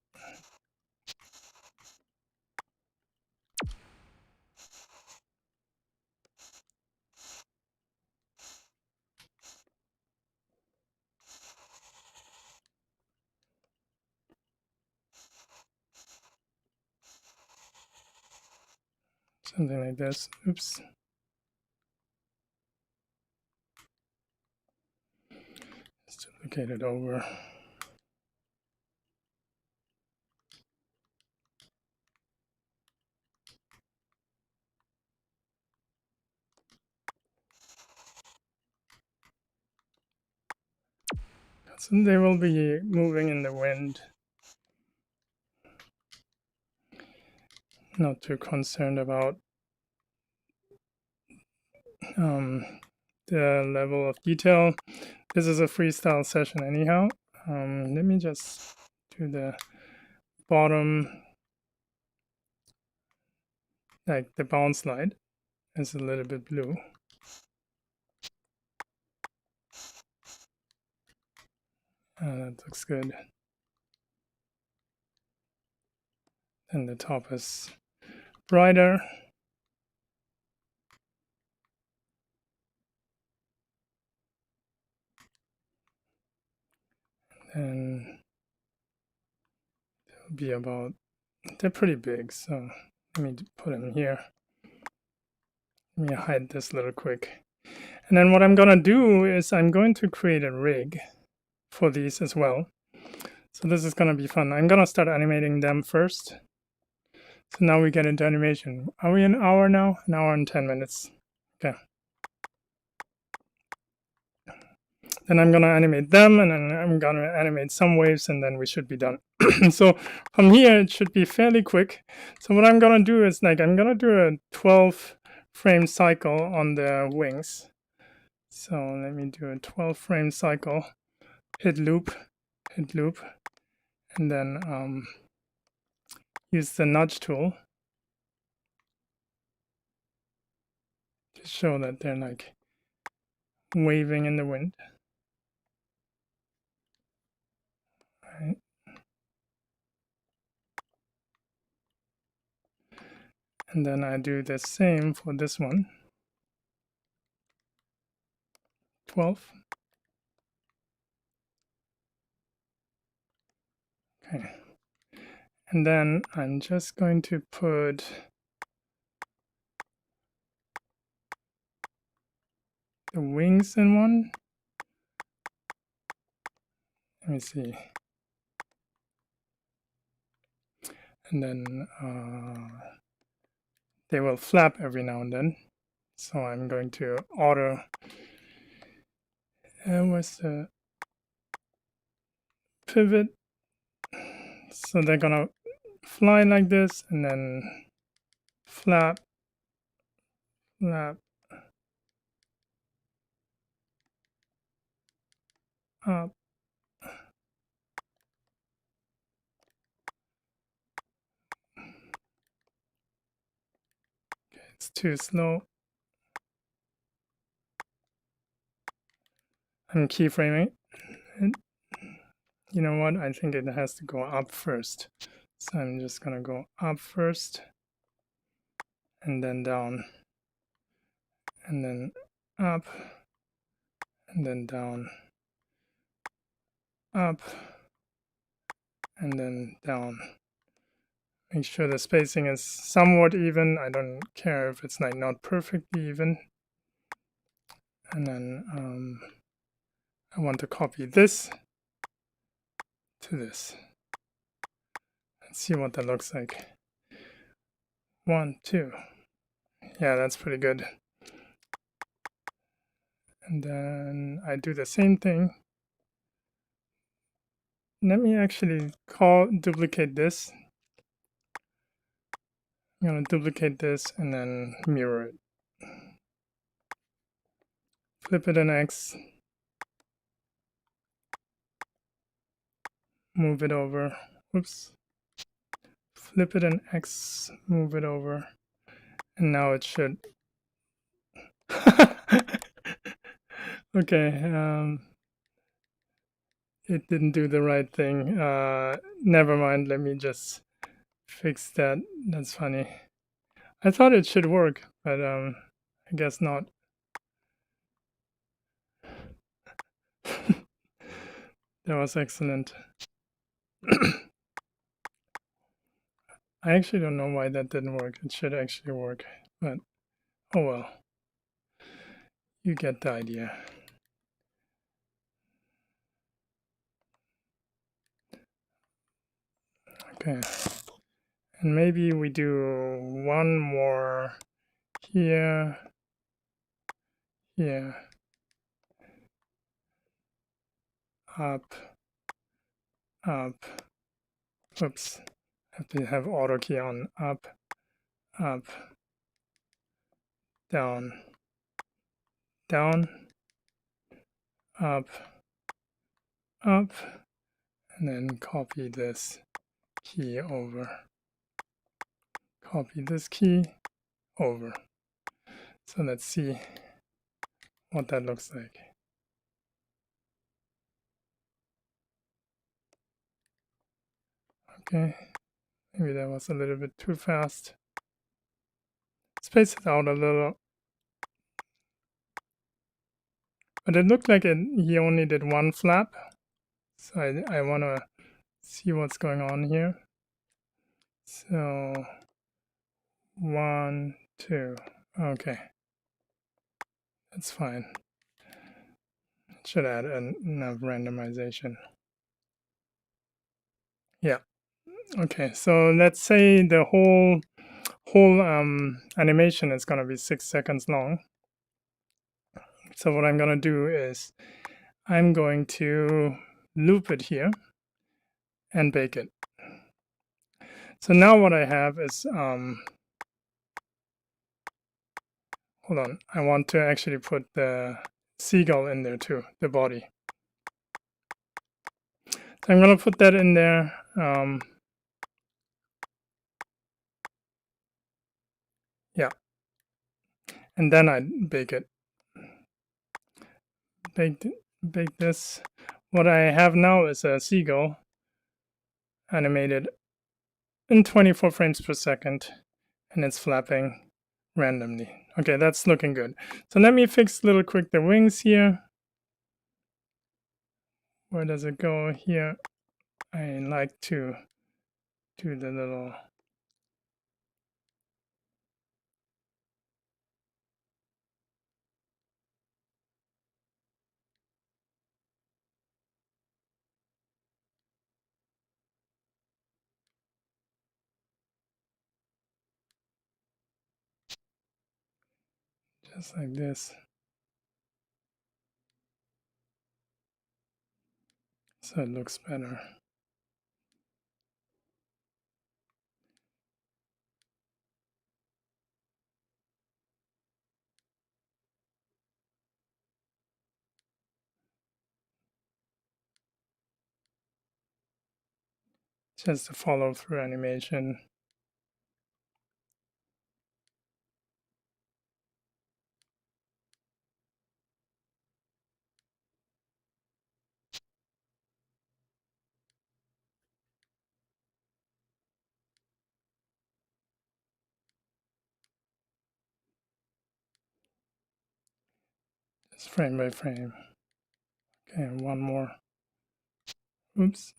A: Something like this. Oops. Let's duplicate it over. So they will be moving in the wind. Not too concerned about the level of detail. This is a freestyle session anyhow. Let me just do the bottom, like the bounce light is a little bit blue. That looks good. And the top is brighter. And they'll be about, they're pretty big, so let me put them here. Let me hide this little quick. And then what I'm gonna do is I'm going to create a rig for these as well. So this is gonna be fun. I'm gonna start animating them first. So now we get into animation. Are we an hour now? An hour and 10 minutes. Okay. Then I'm gonna animate them, and then I'm gonna animate some waves, and then we should be done. So from here, it should be fairly quick. So what I'm gonna do is like, I'm gonna do a 12 frame cycle on the wings. So let me do a 12 frame cycle, hit loop, and then use the nudge tool to show that they're like waving in the wind. Right. And then I do the same for this one. 12. Okay. And then I'm just going to put the wings in one. Let me see. And then they will flap every now and then. So I'm going to auto. Where's the pivot? So they're gonna fly like this and then flap, flap, up. Okay, it's too slow. I'm keyframing it. You know what? I think it has to go up first. So I'm just gonna go up first. and then down, and then up, and then down, up, and then down. Make sure the spacing is somewhat even. I don't care if it's like not perfectly even. And then I want to copy this to this. Let's see what that looks like. 1, 2. Yeah, that's pretty good. And then I do the same thing. Let me actually duplicate this. I'm going to duplicate this and then mirror it. Flip it an X. Move it over. Whoops. Flip it an X. Move it over. And now it should. Okay. It didn't do the right thing. Never mind. Let me just fix that. That's funny. I thought it should work, but I guess not. That was excellent. I actually don't know why that didn't work. It should actually work, but oh well. You get the idea. Okay. And maybe we do one more here, here, up, up. Oops. I have to have auto key on. Up, up, down, down, up, up, and then copy this key over. Copy this key over. So let's see what that looks like. Okay, maybe that was a little bit too fast. Space it out a little. But it looked like he only did one flap. So I want to see what's going on here. So 1, 2. Okay, that's fine. It should add enough randomization. Yeah. Okay, so let's say the whole animation is going to be 6 seconds long. So what I'm going to do is I'm going to loop it here and bake it. So now what I have is, hold on, I want to actually put the seagull in there too, the body. So I'm going to put that in there. Yeah. And then I bake it. Bake this. What I have now is a seagull animated in 24 frames per second, and it's flapping randomly. Okay, that's looking good. So let me fix a little quick the wings here. Where does it go here? I like to do the little just like this. So it looks better. Just a follow through animation. just frame by frame. Okay, one more. Oops.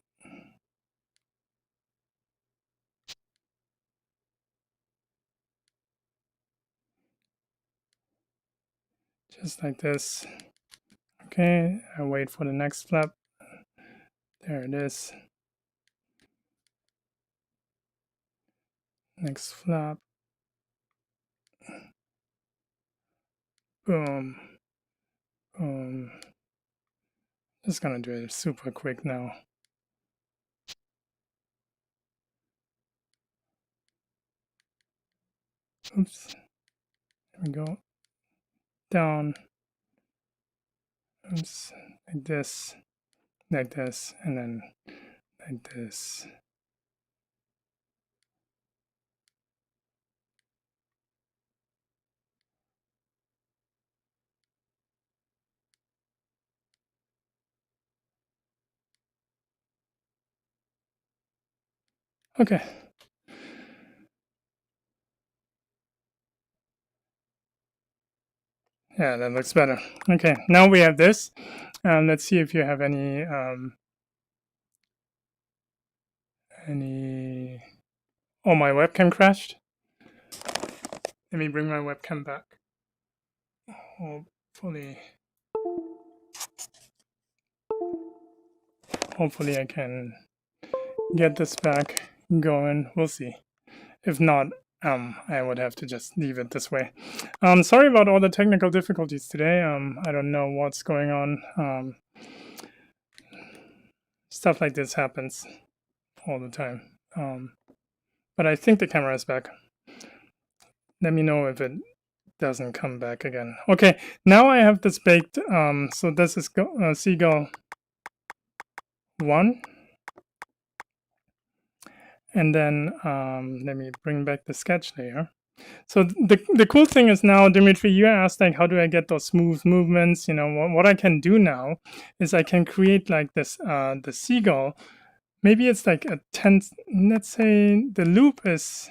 A: Just like this. Okay, I wait for the next flap. There it is. Next flap. Boom. Boom. Just gonna do it super quick now. Oops. There we go. Down. Oops. Like this. Like this. And then like this. Okay. Yeah, that looks better. Okay, now we have this. Let's see if you have any Oh, my webcam crashed. Let me bring my webcam back. Hopefully I can get this back going. We'll see. If not, I would have to just leave it this way. Sorry about all the technical difficulties today. I don't know what's going on. Stuff like this happens all the time. But I think the camera is back. Let me know if it doesn't come back again. Okay, now I have this baked. So this is Seagull 1. And then let me bring back the sketch layer. So the cool thing is now, Dimitri, you asked like, how do I get those smooth movements? You know, what I can do now is I can create like this, the seagull. Maybe it's like a 10, let's say the loop is,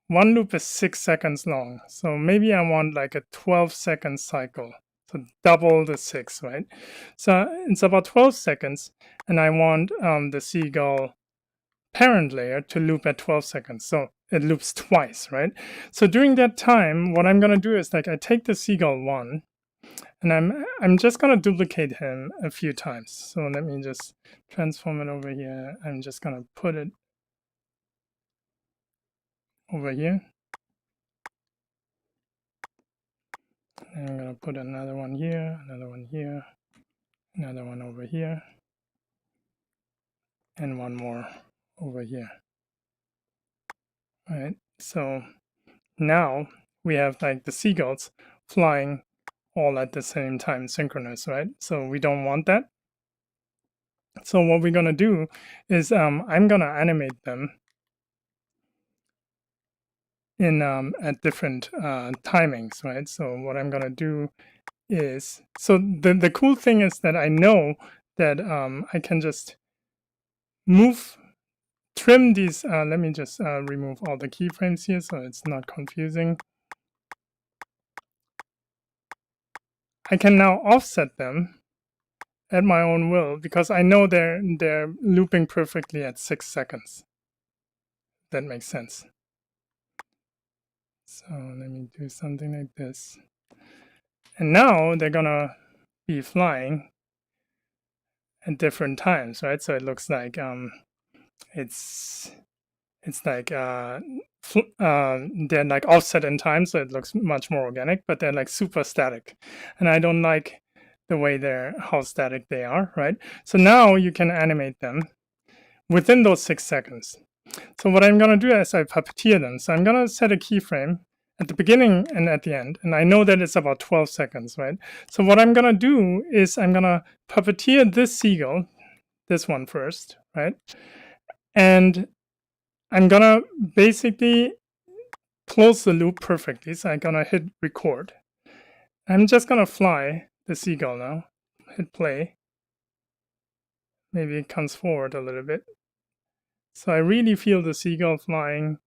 A: one loop is 6 seconds long. So maybe I want like a 12-second cycle. So double the 6, right? So it's about 12 seconds. And I want the seagull parent layer to loop at 12 seconds. So it loops twice, right? So during that time, what I'm going to do is like I take the seagull 1 and I'm just going to duplicate him a few times. So let me just transform it over here. I'm just going to put it over here. And I'm going to put another one here, another one here, another one over here, and one more over here. All right, so now we have like the seagulls flying all at the same time, synchronous, right? So we don't want that. So what we're gonna do is I'm gonna animate them in at different timings, right? So what I'm gonna do is, so the cool thing is that I know that I can just trim these. Let me just remove all the keyframes here so it's not confusing. I can now offset them at my own will because I know they're looping perfectly at 6 seconds. That makes sense. So let me do something like this. And now they're gonna be flying at different times, right? So it looks like it's like they're like offset in time, so it looks much more organic, but they're like super static. And I don't like the way how static they are, right? So now you can animate them within those 6 seconds. So what I'm gonna do is I puppeteer them. So I'm gonna set a keyframe at the beginning and at the end. And I know that it's about 12 seconds, right? So what I'm gonna do is I'm gonna puppeteer this seagull, this one first, right? And I'm gonna basically close the loop perfectly. So I'm gonna hit record. I'm just gonna fly the seagull now, hit play. Maybe it comes forward a little bit. So I really feel the seagull flying.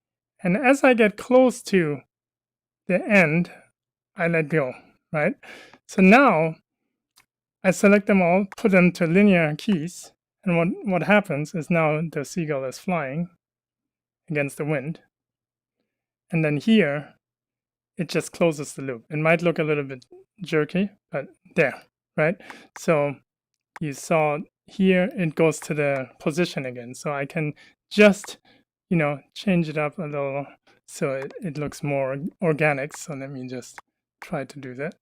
A: And as I get close to the end, I let go. right? So now I select them all, put them to linear keys, and what happens is now the seagull is flying against the wind. And then here, it just closes the loop. It might look a little bit jerky, but there, right? So you saw here, it goes to the position again. So I can just, change it up a little so it looks more organic. So let me just try to do that.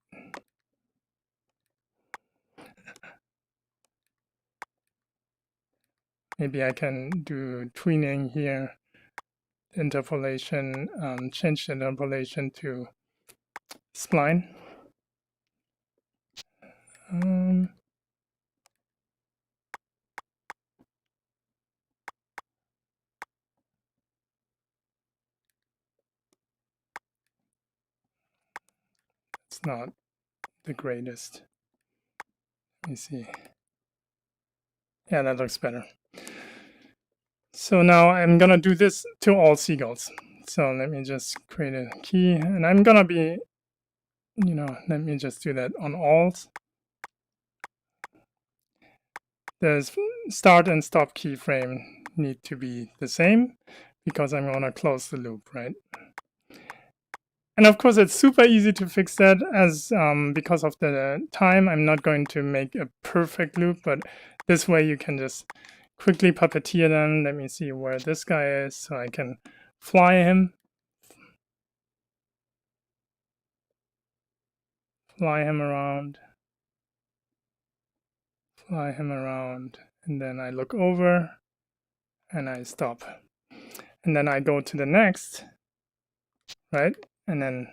A: Maybe I can do tweening here, interpolation, change the interpolation to spline. It's not the greatest. Let me see. Yeah, that looks better. So now I'm gonna do this to all seagulls. So let me just create a key, and I'm gonna be, let me just do that on all. The start and stop keyframe need to be the same because I'm gonna close the loop, right? And of course, it's super easy to fix that as because of the time. I'm not going to make a perfect loop, but this way you can just quickly puppeteer them. Let me see where this guy is so I can fly him. Fly him around. Fly him around. And then I look over and I stop. And then I go to the next, right? And then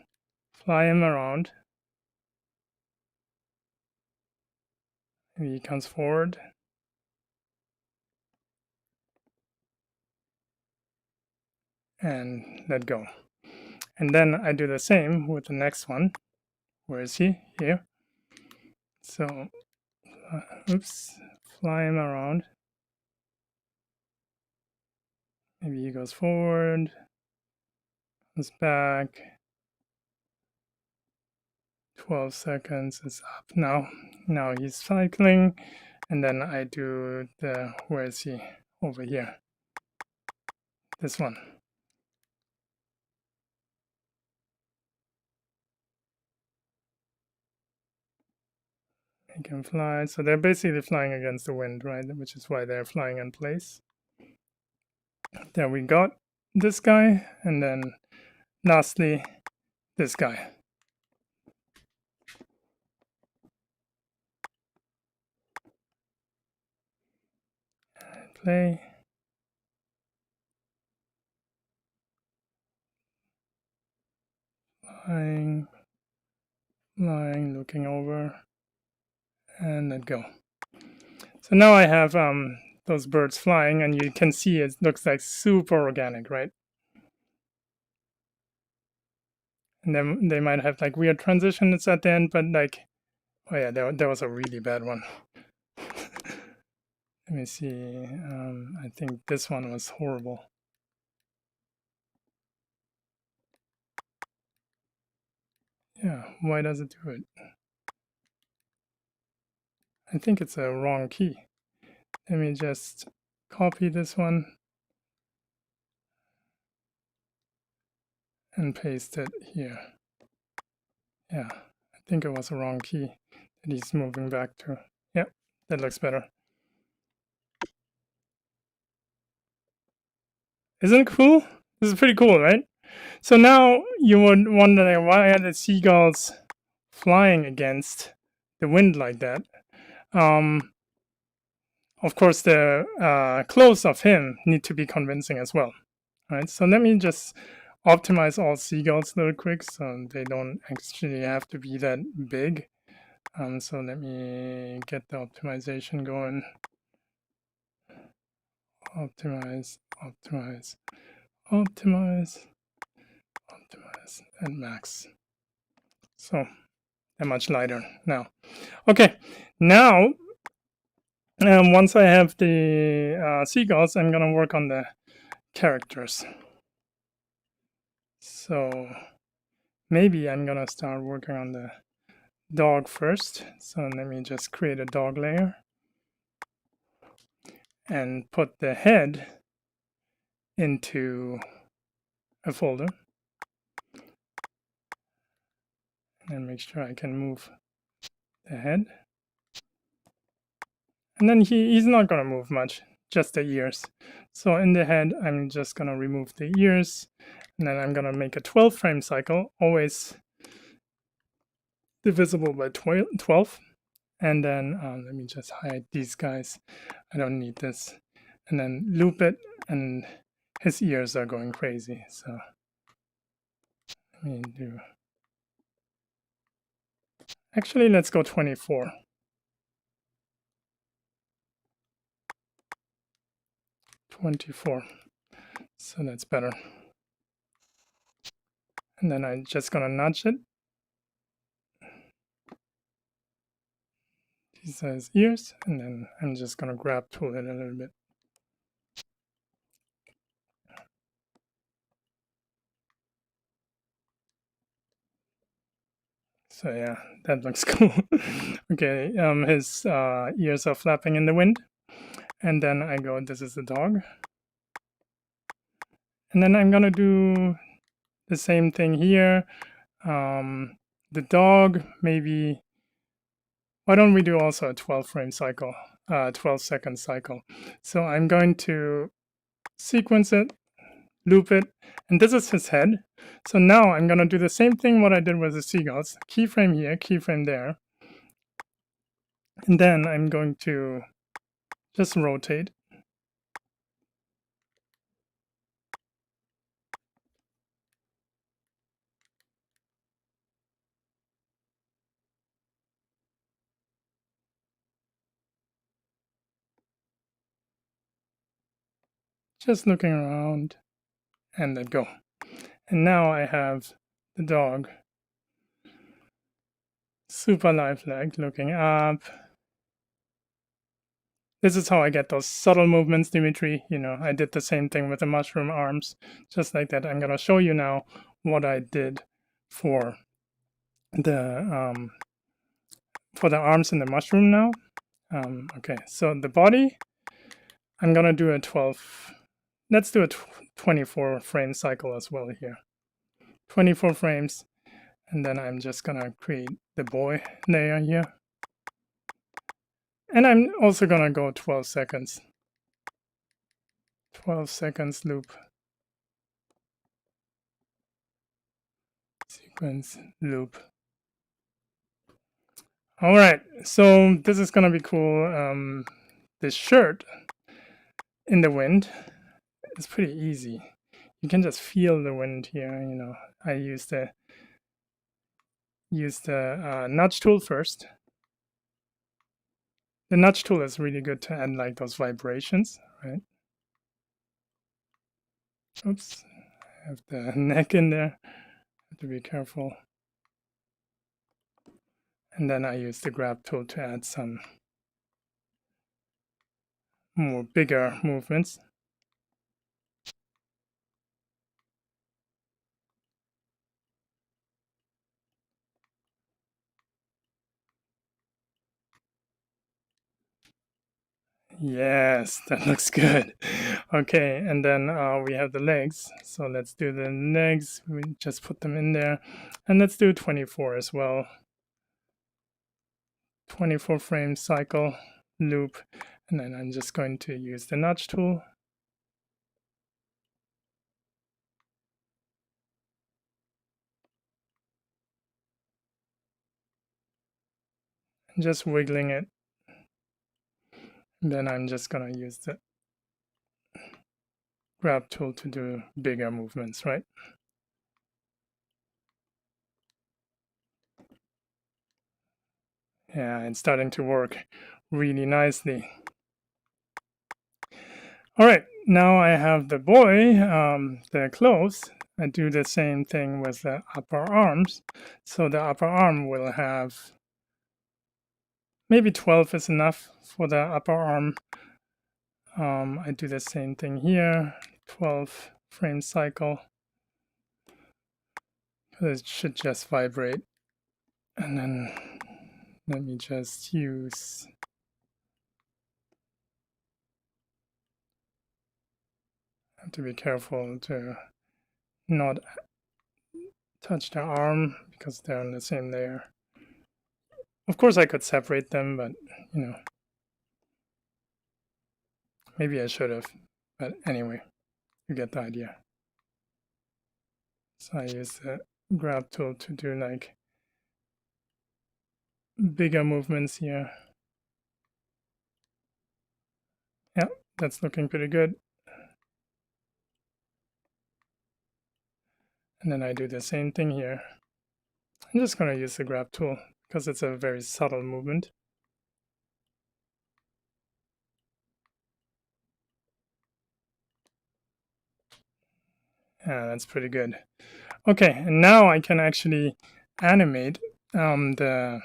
A: fly him around. He comes forward. And let go. And then I do the same with the next one. Where is he? Here. So, oops, fly him around. Maybe he goes forward, comes back. 12 seconds is up now. Now he's cycling. And then I do the, where is he? Over here. This one. He can fly. So they're basically flying against the wind, right? Which is why they're flying in place. There we got this guy. And then lastly, this guy. Play. Flying. Flying, looking over. And let go. So now I have those birds flying, and you can see it looks like super organic, right? And then they might have like weird transitions at the end, but like, oh yeah, there was a really bad one. Let me see. I think this one was horrible. Yeah, why does it do it? I think it's a wrong key. Let me just copy this one and paste it here. Yeah, I think it was a wrong key that he's moving back to. Yep, that looks better. Isn't it cool? This is pretty cool, right? So now you would wonder why are the seagulls flying against the wind like that? Of course, the clothes of him need to be convincing as well, right? So let me just optimize all seagulls real quick so they don't actually have to be that big. So let me get the optimization going. Optimize, optimize, optimize, optimize, and max. So they're much lighter now. Okay, now once I have the seagulls, I'm gonna work on the characters. So maybe I'm gonna start working on the dog first. So let me just create a dog layer and put the head into a folder. And make sure I can move the head. And then he's not going to move much, just the ears. So in the head, I'm just going to remove the ears. And then I'm going to make a 12 frame cycle, always divisible by 12. And then let me just hide these guys. I don't need this. And then loop it, and his ears are going crazy. So let me do... Actually, let's go 24. 24. So that's better. And then I'm just going to nudge it. These are his ears, and then I'm just going to grab tool it a little bit. So yeah, that looks cool. Okay, his ears are flapping in the wind. And then I go, this is the dog. And then I'm going to do the same thing here. The dog, maybe... Why don't we do also a 12 frame cycle, 12 second cycle? So I'm going to sequence it, loop it, and this is his head. So now I'm going to do the same thing what I did with the seagulls. Keyframe here, keyframe there. And then I'm going to just rotate. Just looking around, and let go. And now I have the dog super lifelike, looking up. This is how I get those subtle movements, Dimitri. You know, I did the same thing with the mushroom arms, just like that. I'm going to show you now what I did for the arms in the mushroom now. Okay, so the body, I'm going to do a 12. Let's do a 24 frame cycle as well here. 24 frames, and then I'm just going to create the boy layer here. And I'm also going to go 12 seconds. 12 seconds loop. Sequence loop. All right, so this is going to be cool. This shirt in the wind is pretty easy. You can just feel the wind here. You know, I use the nudge tool first. The nudge tool is really good to add like those vibrations, right? Oops, I have the neck in there. Have to be careful. And then I use the grab tool to add some more bigger movements. Yes, that looks good. Okay, and then we have the legs. So let's do the legs. We just put them in there. And let's do 24 as well. 24 frame cycle loop. And then I'm just going to use the nudge tool. And just wiggling it. And then I'm just going to use the grab tool to do bigger movements, right? Yeah, it's starting to work really nicely. All right, now I have the boy, the clothes. I do the same thing with the upper arms. So the upper arm will have, maybe 12 is enough for the upper arm. I do the same thing here, 12 frame cycle. It should just vibrate. And then Let me just use have to be careful to not touch the arm because they're on the same layer. Of course I could separate them, but you know, maybe I should have. But anyway, you get the idea. So I use the grab tool to do like bigger movements here. Yeah, that's looking pretty good. And then I do the same thing here. I'm just going to use the grab tool because it's a very subtle movement. Yeah, that's pretty good. Okay, and now I can actually animate the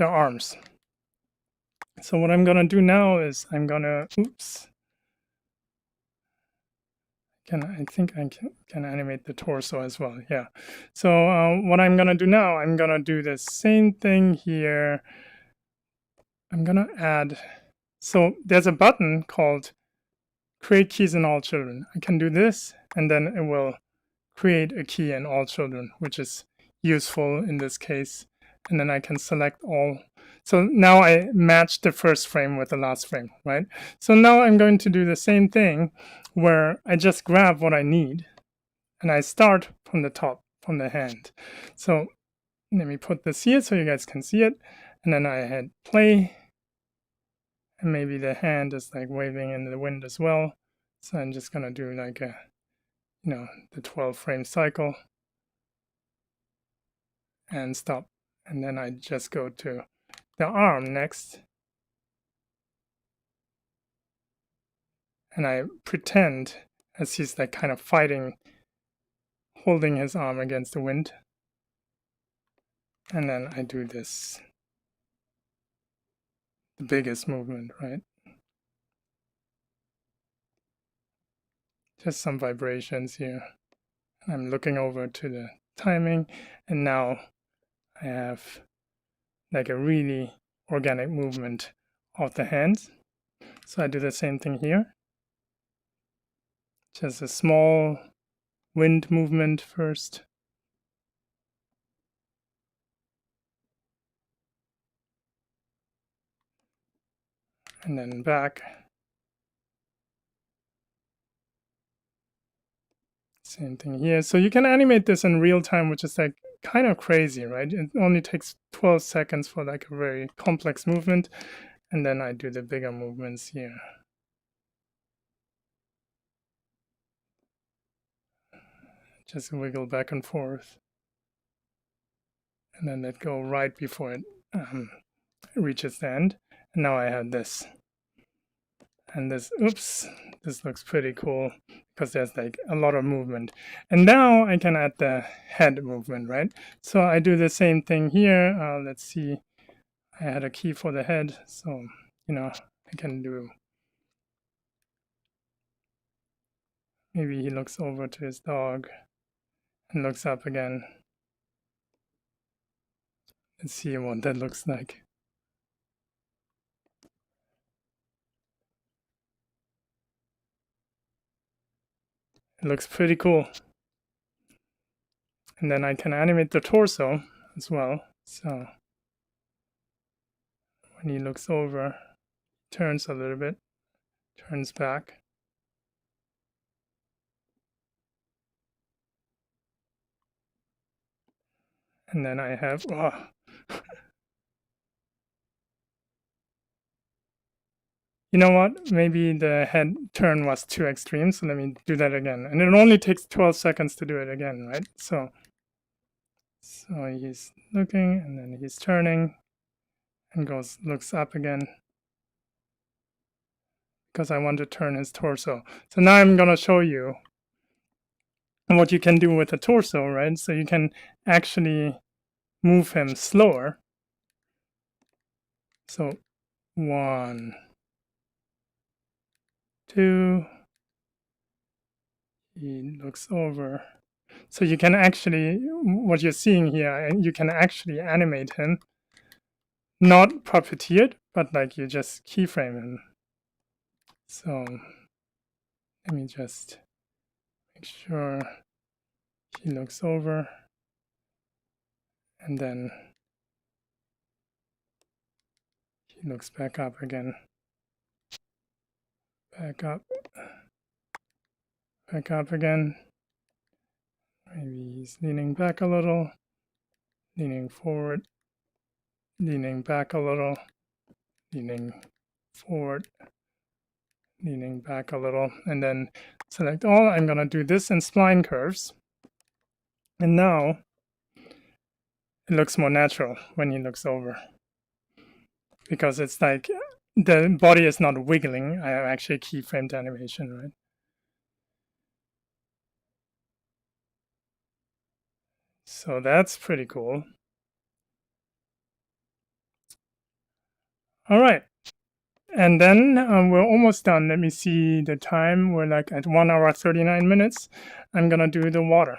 A: arms. So what I'm gonna do now is I'm gonna, oops, I think I can animate the torso as well, yeah. So what I'm gonna do now, I'm gonna do the same thing here. I'm gonna add, so there's a button called create keys in all children. I can do this and then it will create a key in all children, which is useful in this case. And then I can select all. So now I match the first frame with the last frame, right? So now I'm going to do the same thing where I just grab what I need and I start from the top, from the hand. So let me put this here so you guys can see it. And then I hit play. And maybe the hand is like waving in the wind as well. So I'm just gonna do like a, you know, the 12 frame cycle and stop. And then I just go to the arm next. And I pretend as he's like kind of fighting, holding his arm against the wind. And then I do this, the biggest movement, right? Just some vibrations here. I'm looking over to the timing, and now I have like a really organic movement of the hands. So I do the same thing here. Just a small wind movement first. And then back. Same thing here. So you can animate this in real time, which is like kind of crazy, right? It only takes 12 seconds for like a very complex movement. And then I do the bigger movements here. Just wiggle back and forth. And then let go right before it reaches the end. And now I have this. And this, oops, this looks pretty cool because there's like a lot of movement. And now I can add the head movement, right? So I do the same thing here. Let's see, I had a key for the head. So, you know, I can do, maybe he looks over to his dog and looks up again. Let's see what that looks like. It looks pretty cool. And then I can animate the torso as well. So when he looks over, turns a little bit, turns back. And then I have, oh. You know what? Maybe the head turn was too extreme, so let me do that again. And it only takes 12 seconds to do it again, right? So he's looking, and then he's turning, and looks up again, because I want to turn his torso. So now I'm gonna show you what you can do with the torso, right? So you can actually move him slower. So 1, 2, he looks over. So you can actually, what you're seeing here, and you can actually animate him, not puppeteered, but like you just keyframe him. So let me just make sure he looks over, and then he looks back up again. Back up again. Maybe he's leaning back a little, leaning forward, leaning back a little, leaning forward, leaning back a little, and then select all. I'm gonna do this in spline curves. And now it looks more natural when he looks over, because it's like the body is not wiggling. I have actually keyframed animation, right? So that's pretty cool. All right. And then we're almost done. Let me see the time. We're like at 1 hour 39 minutes. I'm gonna do the water.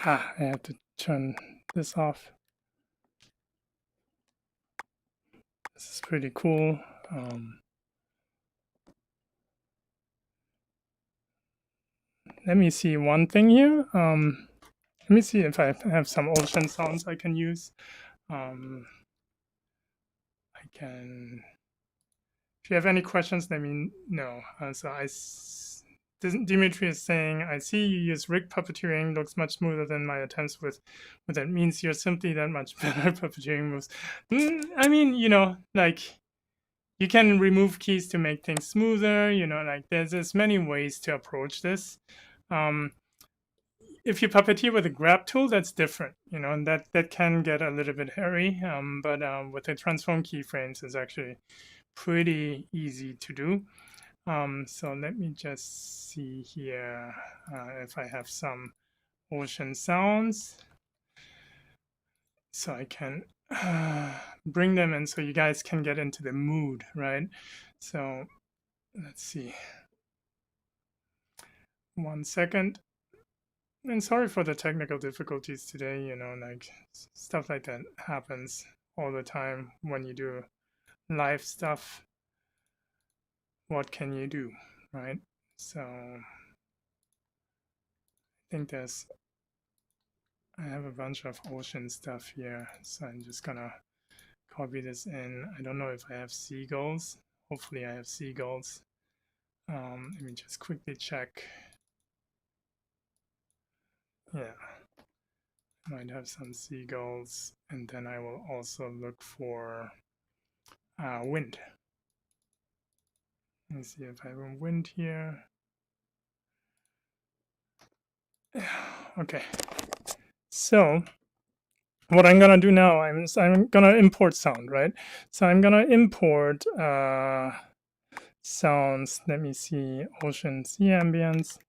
A: I have to turn this off. This is pretty cool. Let me see one thing here. Let me see if I have some ocean sounds I can use. I can. If you have any questions, let me know. Dimitri is saying, I see you use rig puppeteering, looks much smoother than my attempts with what that means. You're simply that much better puppeteering moves. I mean, you know, like you can remove keys to make things smoother, you know, like there's many ways to approach this. If you puppeteer with a grab tool, that's different, you know, and that can get a little bit hairy, but with the transform keyframes, it's actually pretty easy to do. So let me just see here if I have some ocean sounds, so I can bring them in so you guys can get into the mood, right? So let's see. 1 second. And sorry for the technical difficulties today, you know, like stuff like that happens all the time when you do live stuff. What can you do, right? So I think I have a bunch of ocean stuff here, so I'm just gonna copy this in. I don't know if I have seagulls. Hopefully I have seagulls. Let me just quickly check. Yeah, might have some seagulls, and then I will also look for wind. Let me see if I have a wind here. Okay, so what I'm gonna do now, I'm gonna import sound, right? So I'm gonna import sounds. Let me see, ocean sea ambience.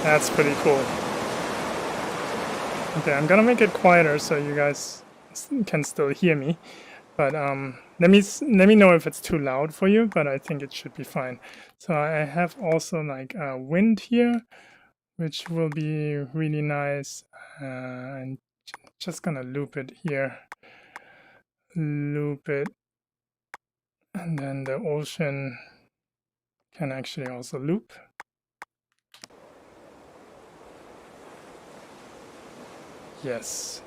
A: That's pretty cool. Okay, I'm gonna make it quieter so you guys can still hear me. But let me know if it's too loud for you. But I think it should be fine. So I have also like wind here, which will be really nice. And just gonna loop it here. Loop it, and then the ocean can actually also loop. Yes.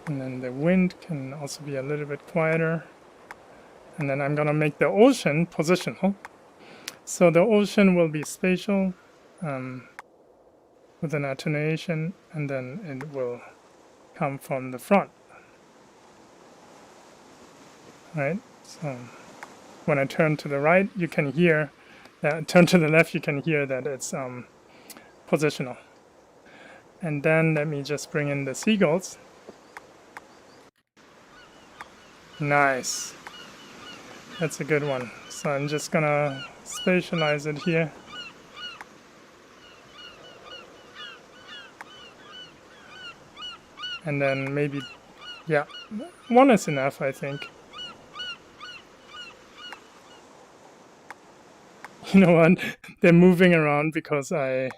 A: And then the wind can also be a little bit quieter. And then I'm gonna make the ocean positional. So the ocean will be spatial with an attenuation, and then it will come from the front. Right? So when I turn to the right, you can hear that. Turn to the left, you can hear that it's positional. And then let me just bring in the seagulls. Nice. That's a good one. So I'm just gonna spatialize it here. And then maybe, yeah, 1 is enough, I think. You know what? They're moving around because I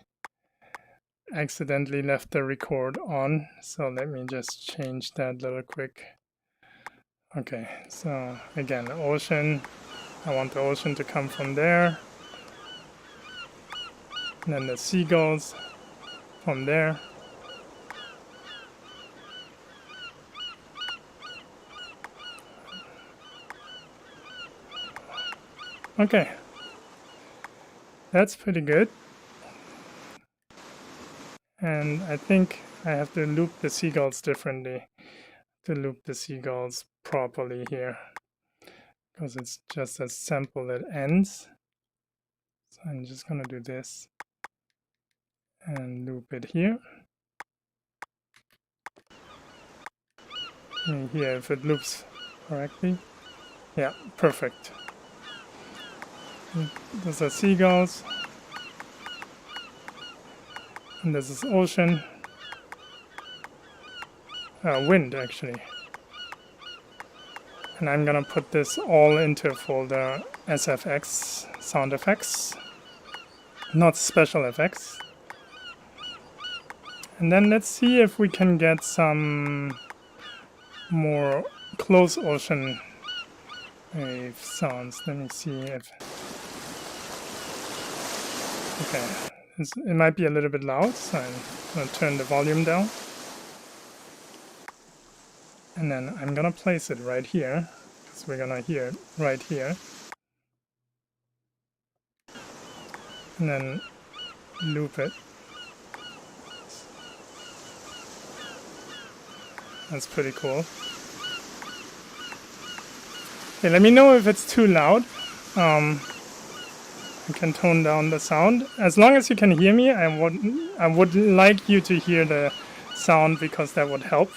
A: accidentally left the record on. So let me just change that little quick. Okay, so again, the ocean. I want the ocean to come from there. And then the seagulls from there. Okay, that's pretty good. And I think I have to loop the seagulls differently to loop the seagulls properly here, because it's just a sample that ends. So I'm just gonna do this and loop it here. And here, if it loops correctly. Yeah, perfect. Those are seagulls. And this is ocean. Wind, actually. And I'm gonna put this all into a folder SFX, sound effects, not special effects. And then let's see if we can get some more close ocean wave sounds. Let me see if... Okay, it might be a little bit loud, so I'm gonna turn the volume down. And then I'm gonna place it right here, because we're gonna hear it right here. And then loop it. That's pretty cool. Okay, let me know if it's too loud. I can tone down the sound. As long as you can hear me, I would like you to hear the sound, because that would help.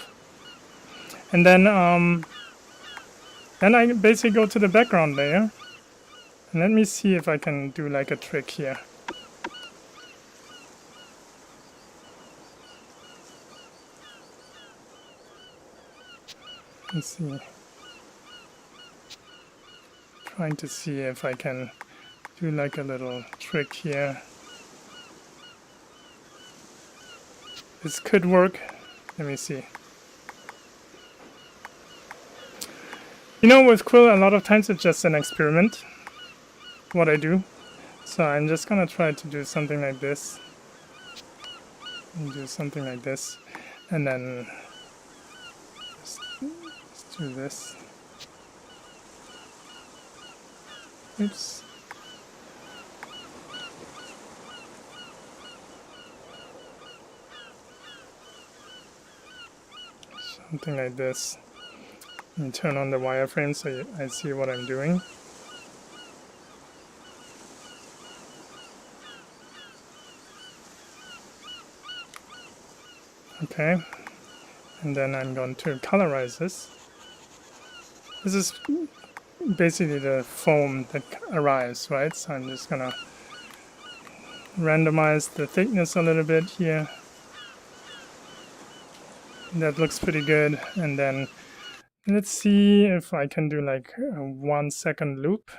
A: And then I basically go to the background layer. And let me see if I can do like a trick here. Let's see. Trying to see if I can do like a little trick here. This could work. Let me see. You know, with Quill, a lot of times it's just an experiment, what I do. So I'm just gonna try to do something like this. And do something like this. And then just do this. Oops. Something like this. And turn on the wireframe so I see what I'm doing. Okay. And then I'm going to colorize this. This is basically the foam that arrives, right? So I'm just gonna randomize the thickness a little bit here. That looks pretty good. And then let's see if I can do like a 1 second loop.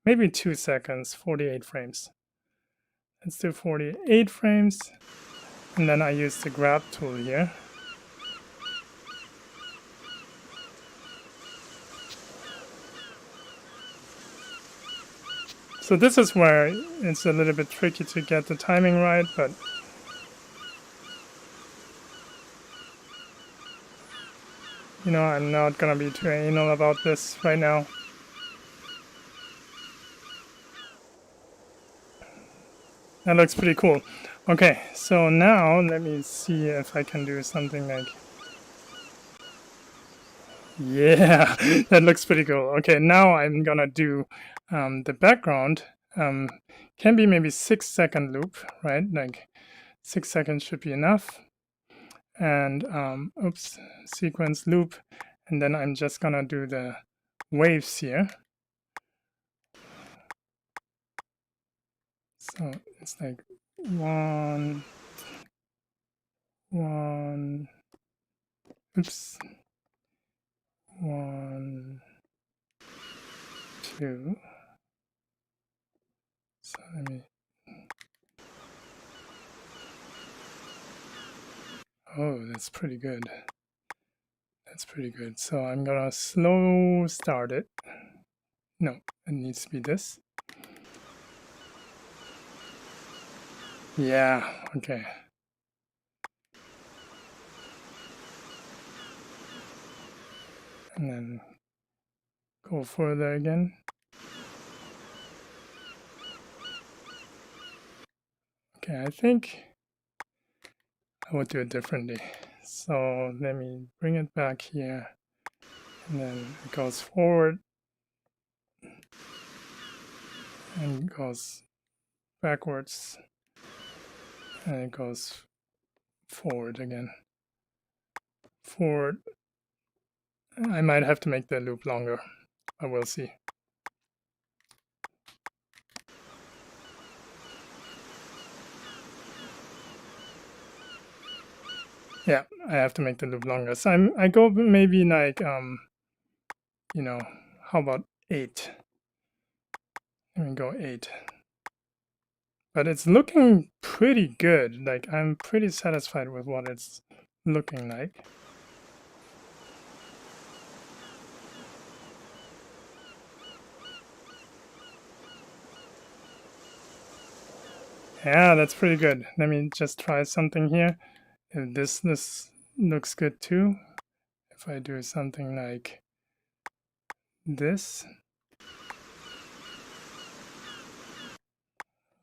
A: Maybe 2 seconds, 48 frames. Let's do 48 frames. And then I use the grab tool here. So this is where it's a little bit tricky to get the timing right, but you know, I'm not gonna be too anal about this right now. That looks pretty cool. Okay, so now let me see if I can do something like... Yeah, that looks pretty cool. Okay, now I'm gonna do the background. Can be maybe 6 second loop, right? Like 6 seconds should be enough. And oops, sequence loop. And then I'm just gonna do the waves here. So it's like 1, 1, oops, 1, 2, let me. Oh, that's pretty good. That's pretty good. So I'm gonna slow start it. No, it needs to be this. Yeah, okay. And then go further again. Okay, I think I would do it differently. So let me bring it back here. And then it goes forward and goes backwards. And it goes forward again. Forward. I might have to make the loop longer. I will see. Yeah, I have to make the loop longer. So I go maybe like you know, how about 8? Let me go 8. But it's looking pretty good. Like I'm pretty satisfied with what it's looking like. Yeah, that's pretty good. Let me just try something here. If this looks good too. If I do something like this.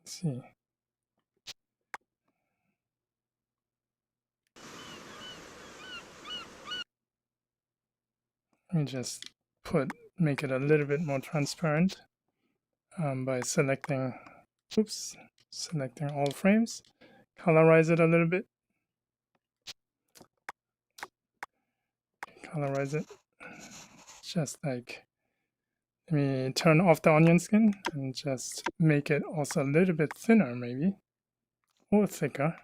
A: Let's see. Let me just make it a little bit more transparent by selecting all frames. Colorize it a little bit. Colorize it. Just like, let me turn off the onion skin and just make it also a little bit thinner maybe, or thicker.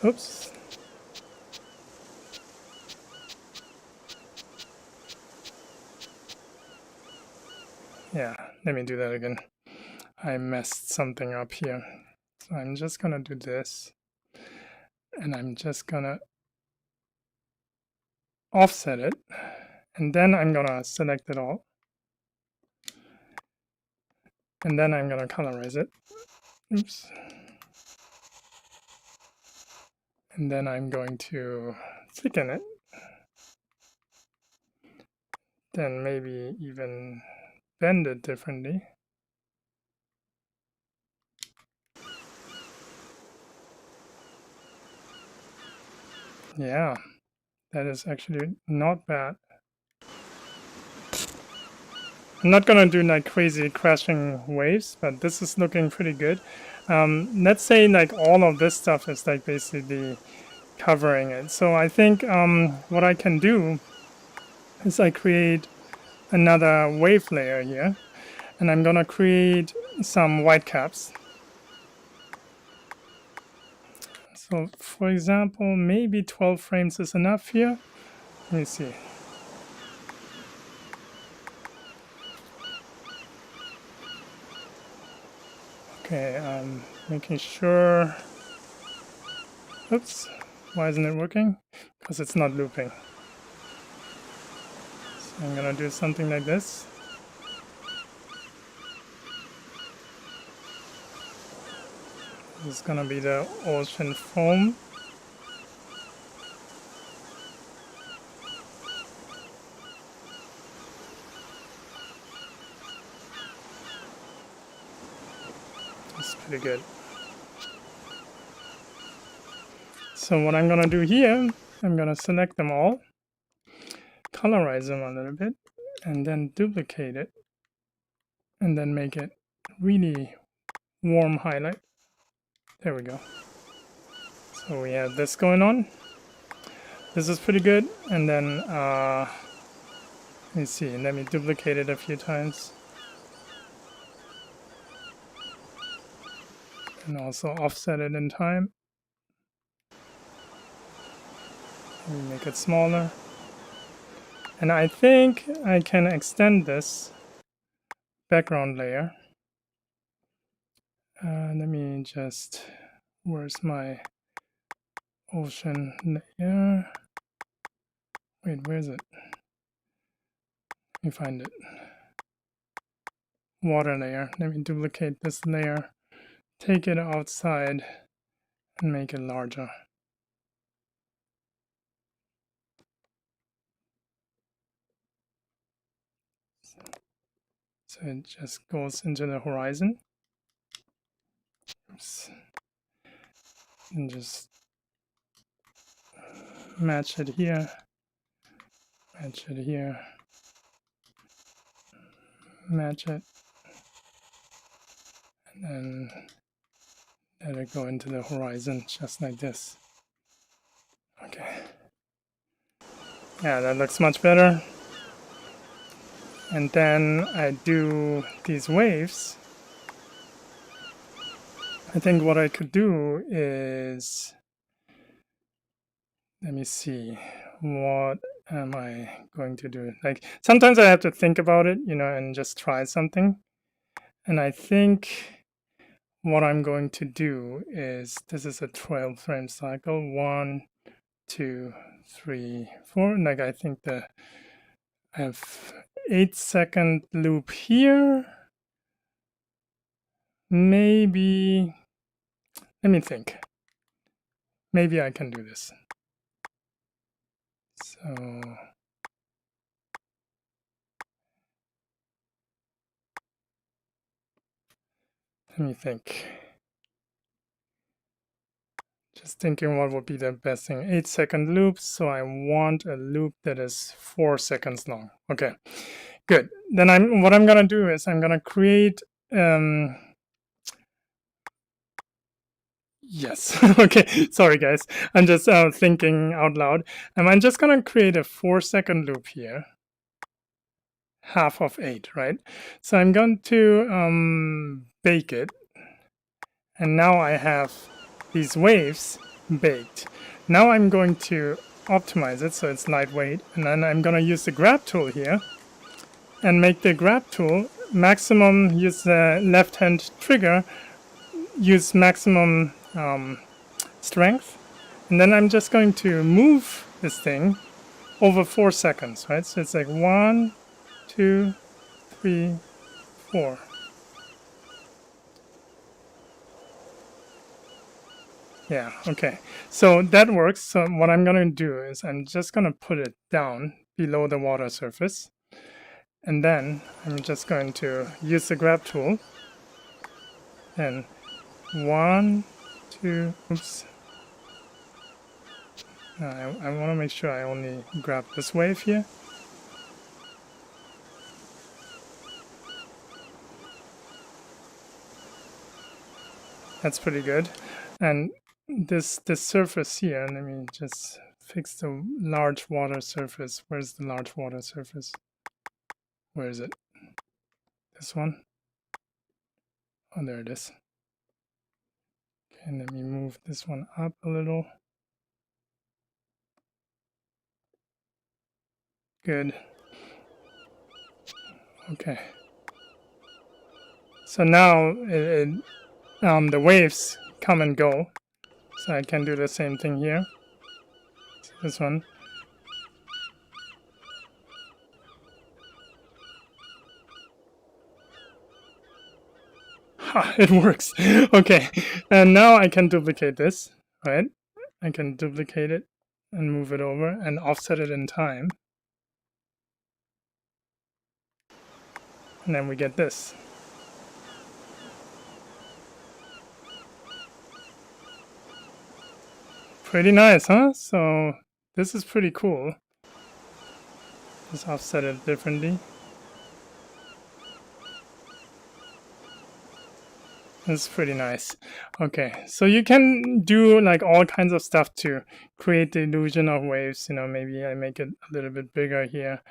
A: Oops. Yeah, let me do that again. I messed something up here. So I'm just gonna do this. And I'm just gonna offset it. And then I'm gonna select it all. And then I'm gonna colorize it. Oops. And then I'm going to thicken it. Then maybe even bend it differently. Yeah, that is actually not bad. I'm not gonna do like crazy crashing waves, but this is looking pretty good. Let's say like all of this stuff is like basically covering it. So I think what I can do is I create another wave layer here, and I'm gonna create some white caps. So for example, maybe 12 frames is enough here. Let me see. Okay, I'm making sure. Oops, why isn't it working? Because it's not looping. So I'm gonna do something like this. This is gonna be the ocean foam. It's pretty good. So what I'm gonna do here, I'm gonna select them all, colorize them a little bit, and then duplicate it, and then make it really warm highlight. There we go. So we have this going on. This is pretty good. And then let me see. Let me duplicate it a few times. And also offset it in time. Make it smaller. And I think I can extend this background layer. Let me just, where's my ocean layer? Wait, where is it? Let me find it. Water layer. Let me duplicate this layer, take it outside, and make it larger. So it just goes into the horizon. Oops. And just match it here, match it here, match it, and then let it go into the horizon just like this. Okay. Yeah, that looks much better. And then I do these waves. I think what I could do is, let me see, what am I going to do? Like sometimes I have to think about it, you know, and just try something. And I think what I'm going to do is, this is a 12 frame cycle, 1, 2, 3, 4. Like I think I have 8-second loop here. Maybe, let me think. Maybe I can do this. So let me think. Just thinking what would be the best thing. 8-second loops. So I want a loop that is 4 seconds long. Okay, good. Then what I'm gonna do is I'm gonna create. Yes. Okay. Sorry, guys. I'm just thinking out loud. I'm just gonna create a 4-second loop here. Half of 8, right? So I'm going to bake it. And now I have these waves baked. Now I'm going to optimize it so it's lightweight. And then I'm going to use the grab tool here and make the grab tool maximum, use the left hand trigger, use maximum strength. And then I'm just going to move this thing over 4 seconds, right? So it's like 1, 2, 3, 4. Yeah, okay. So that works. So what I'm going to do is I'm just going to put it down below the water surface. And then I'm just going to use the grab tool. And 1, 2, oops. I want to make sure I only grab this wave here. That's pretty good. And this surface here, let me just fix the large water surface. Where's the large water surface? Where is it? This one? Oh, there it is. Okay, let me move this one up a little. Good. Okay. So now the waves come and go. So I can do the same thing here. So this one. Ha, it works. Okay. And now I can duplicate this, right? I can duplicate it and move it over and offset it in time. And then we get this. Pretty nice, huh? So this is pretty cool. Just offset it differently. That's pretty nice. Okay, so you can do like all kinds of stuff to create the illusion of waves. You know, maybe I make it a little bit bigger here.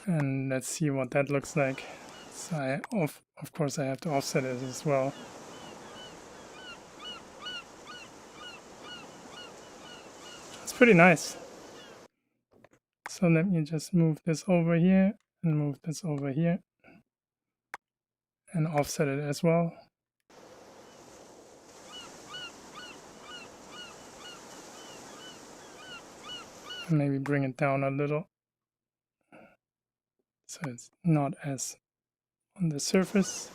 A: And let's see what that looks like. So of course I have to offset it as well. It's pretty nice. So let me just move this over here and move this over here and offset it as well. And maybe bring it down a little so it's not as on the surface.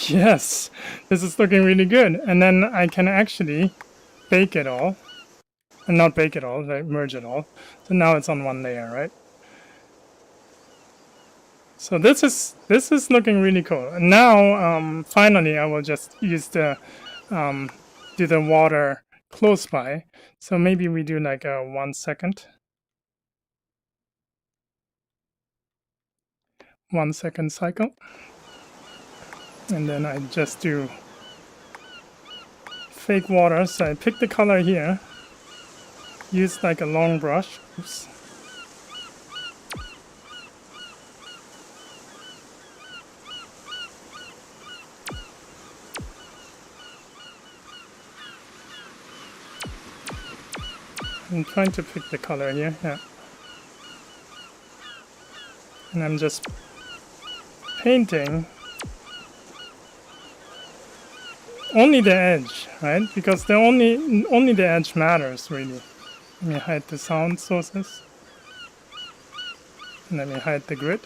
A: Yes, this is looking really good. And then I can actually bake it all. And not bake it all, like merge it all. So now it's on one layer, right? So this is looking really cool. And now, finally, I will just use the do the water close by. So maybe we do like a 1 second. 1 second cycle. And then I just do fake water. So I pick the color here. Use like a long brush. Oops. I'm trying to pick the color here, yeah. And I'm just painting only the edge, right? Because the only the edge matters, really. Let me hide the sound sources. And let me hide the grid.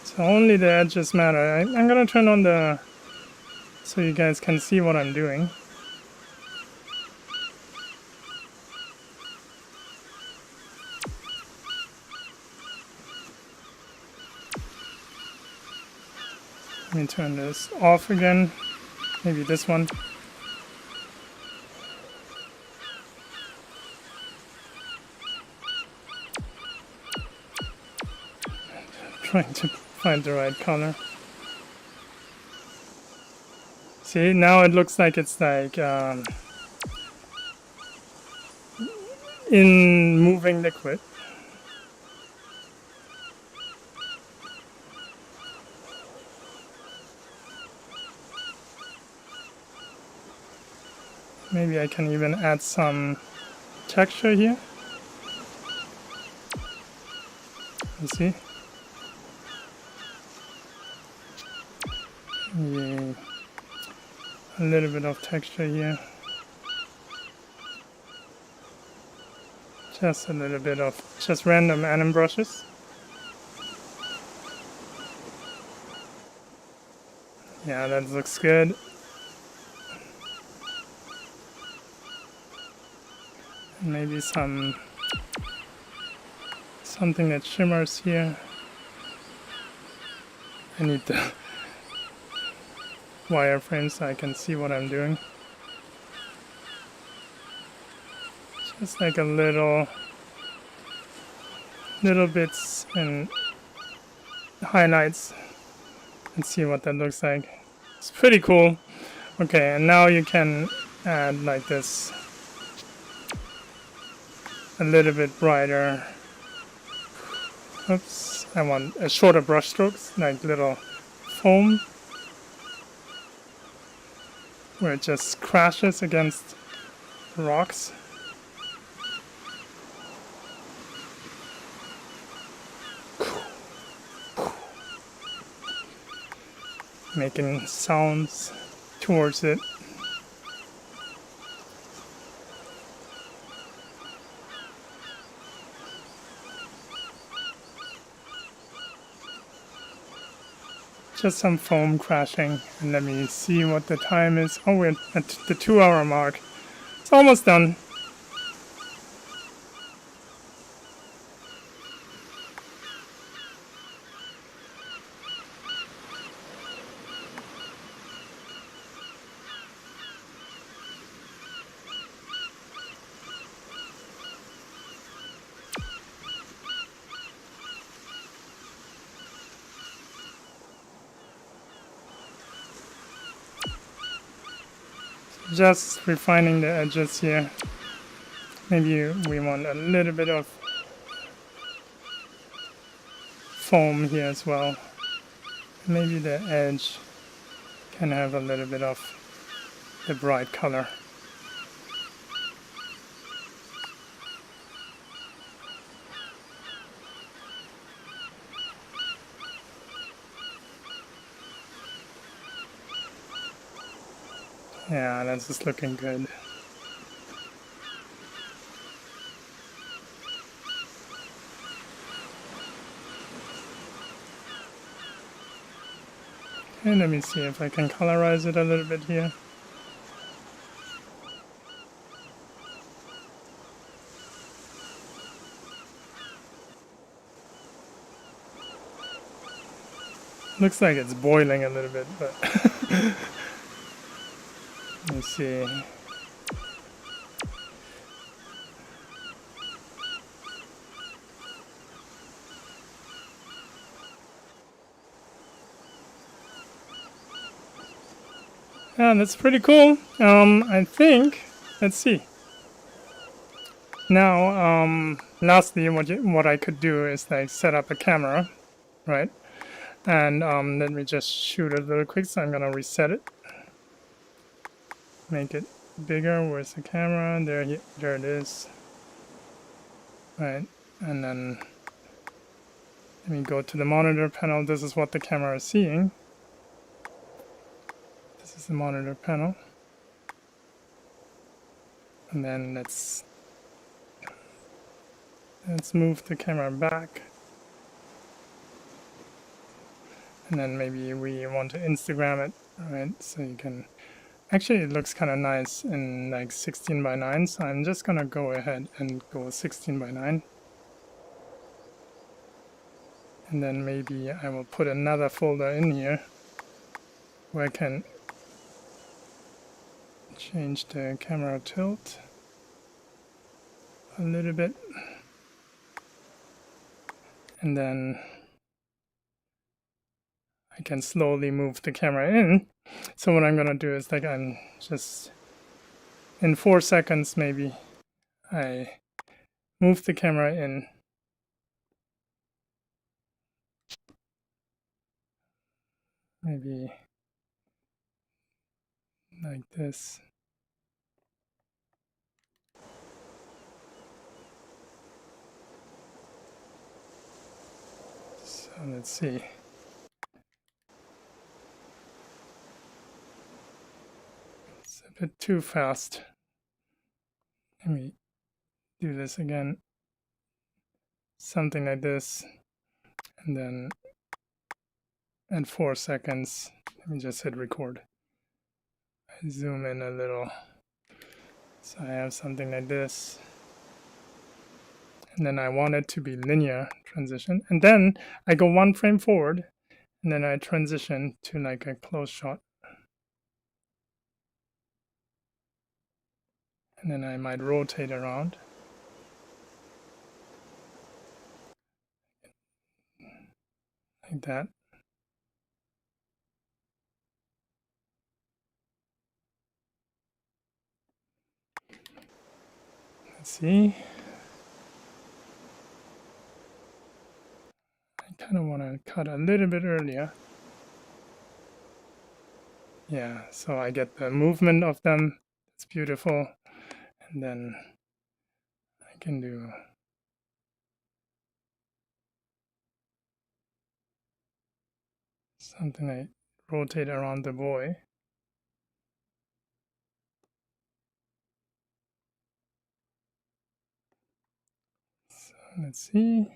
A: So only the edges matter. I'm gonna turn on the, so you guys can see what I'm doing. Let me turn this off again. Maybe this one. Trying to find the right color. See, now it looks like it's like in moving liquid. Maybe I can even add some texture here. You see? Yeah. A little bit of texture here. Just a little bit of just random anim brushes. Yeah, that looks good. Maybe something that shimmers here. I need the wireframe so I can see what I'm doing. Just like a little bits and highlights and see what that looks like. It's pretty cool. Okay, and now you can add like this a little bit brighter. Oops, I want a shorter brush strokes, like little foam where it just crashes against rocks. Making sounds towards it. Just some foam crashing, and let me see what the time is. Oh, we're at the 2-hour mark. It's almost done. just refining the edges here. Maybe we want a little bit of foam here as well. Maybe the edge can have a little bit of the bright color. Yeah, that's just looking good. And let me see if I can colorize it a little bit here. Looks like it's boiling a little bit, but let me see. Yeah, that's pretty cool. I think, let's see. Now, lastly, what I could do is like set up a camera, right? And let me just shoot it real quick. So I'm gonna reset it, make it bigger. Where's the camera? There it is. Right, and then let me go to the monitor panel. This is what the camera is seeing. This is the monitor panel. And then let's move the camera back. And then maybe we want to Instagram it, right? So you can, actually it looks kind of nice in like 16 by 9. So I'm just gonna go ahead and go 16 by 9. And then maybe I will put another folder in here where I can change the camera tilt a little bit. And then I can slowly move the camera in. So what I'm gonna do is like I'm just in 4 seconds maybe I move the camera in. Maybe like this. So let's see. It's a bit too fast. Let me do this again. Something like this. And then in 4 seconds, let me just hit record. I zoom in a little. So I have something like this. And then I want it to be linear transition. And then I go 1 frame forward, and then I transition to like a close shot. And then I might rotate around. Like that. Let's see. I kind of want to cut a little bit earlier. Yeah, so I get the movement of them. It's beautiful. And then I can do something like rotate around the boy. So let's see.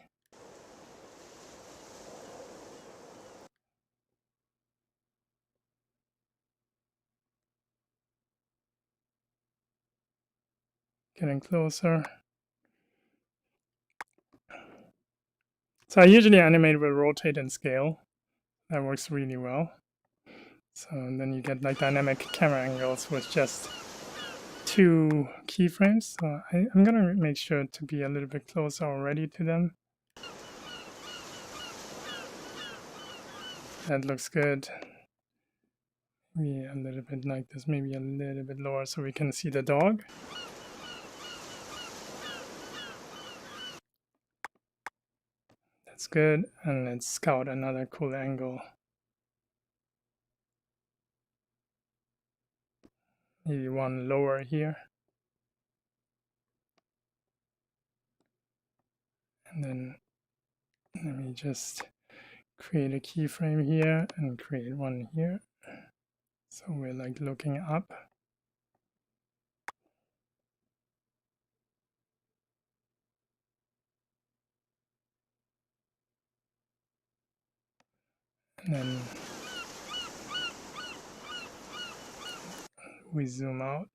A: Getting closer. So I usually animate with rotate and scale. That works really well. So then you get like dynamic camera angles with just 2 keyframes. So I'm gonna make sure to be a little bit closer already to them. That looks good. a little bit like this, maybe a little bit lower so we can see the dog. That's good. And let's scout another cool angle. Maybe one lower here. And then let me just create a keyframe here and create one here. So we're like looking up. And then we zoom out.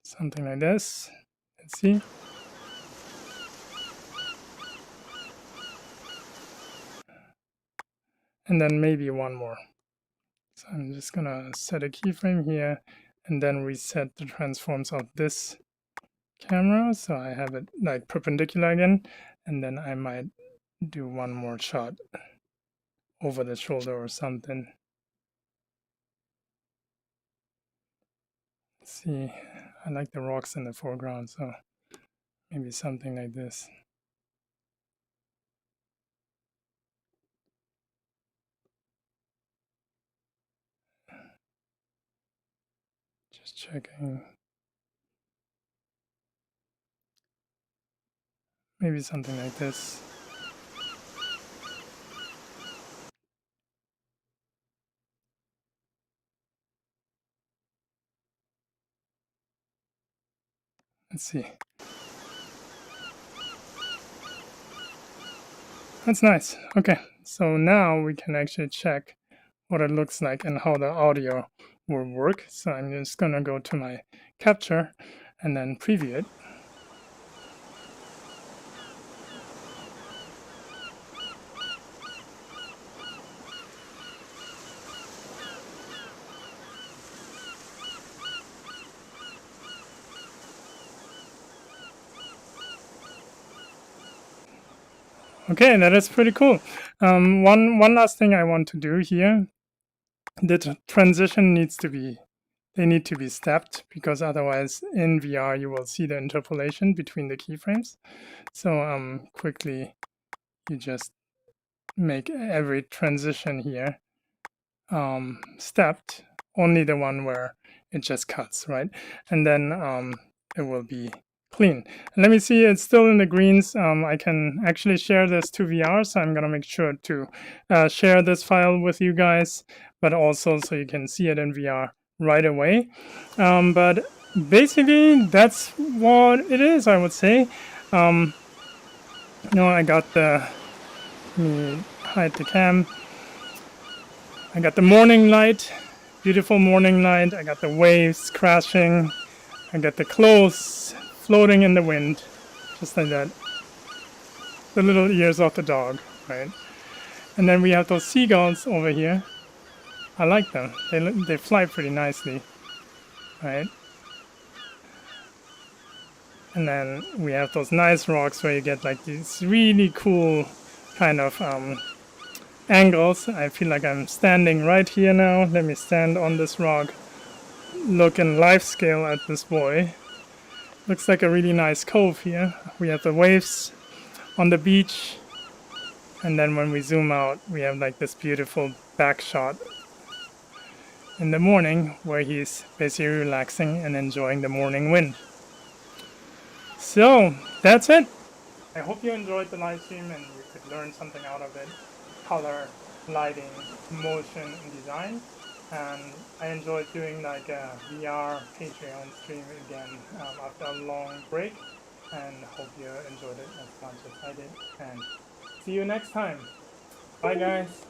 A: Something like this. Let's see. And then maybe one more. So I'm just gonna set a keyframe here and then reset the transforms of this camera so I have it like perpendicular again, and then I might do one more shot over the shoulder or something. Let's see, I like the rocks in the foreground, so maybe something like this. Just checking. Maybe something like this. Let's see. That's nice. Okay, so now we can actually check what it looks like and how the audio will work. So I'm just gonna go to my capture and then preview it. Okay, that is pretty cool. One last thing I want to do here. The transition needs to be, they need to be stepped, because otherwise in VR you will see the interpolation between the keyframes. So quickly you just make every transition here stepped, only the one where it just cuts, right? And then it will be clean. And let me see, it's still in the greens. I can actually share this to VR, so I'm gonna make sure to share this file with you guys, but also so you can see it in VR right away. But basically that's what it is, I would say. I got the, let me hide the cam. I got the morning light, beautiful morning light. I got the waves crashing. I got the clothes floating in the wind, just like that. The little ears of the dog, right? And then we have those seagulls over here. I like them. They fly pretty nicely, right? And then we have those nice rocks where you get like these really cool kind of angles. I feel like I'm standing right here now. Let me stand on this rock, look in life scale at this boy. Looks like a really nice cove here. We have the waves on the beach, and then when we zoom out we have like this beautiful back shot in the morning where he's basically relaxing and enjoying the morning wind. So that's it. I hope you enjoyed the live stream and you could learn something out of it. Color, lighting, motion, and design. And I enjoyed doing like a VR Patreon stream again after a long break. And hope you enjoyed it as much as I did. And see you next time. Bye guys.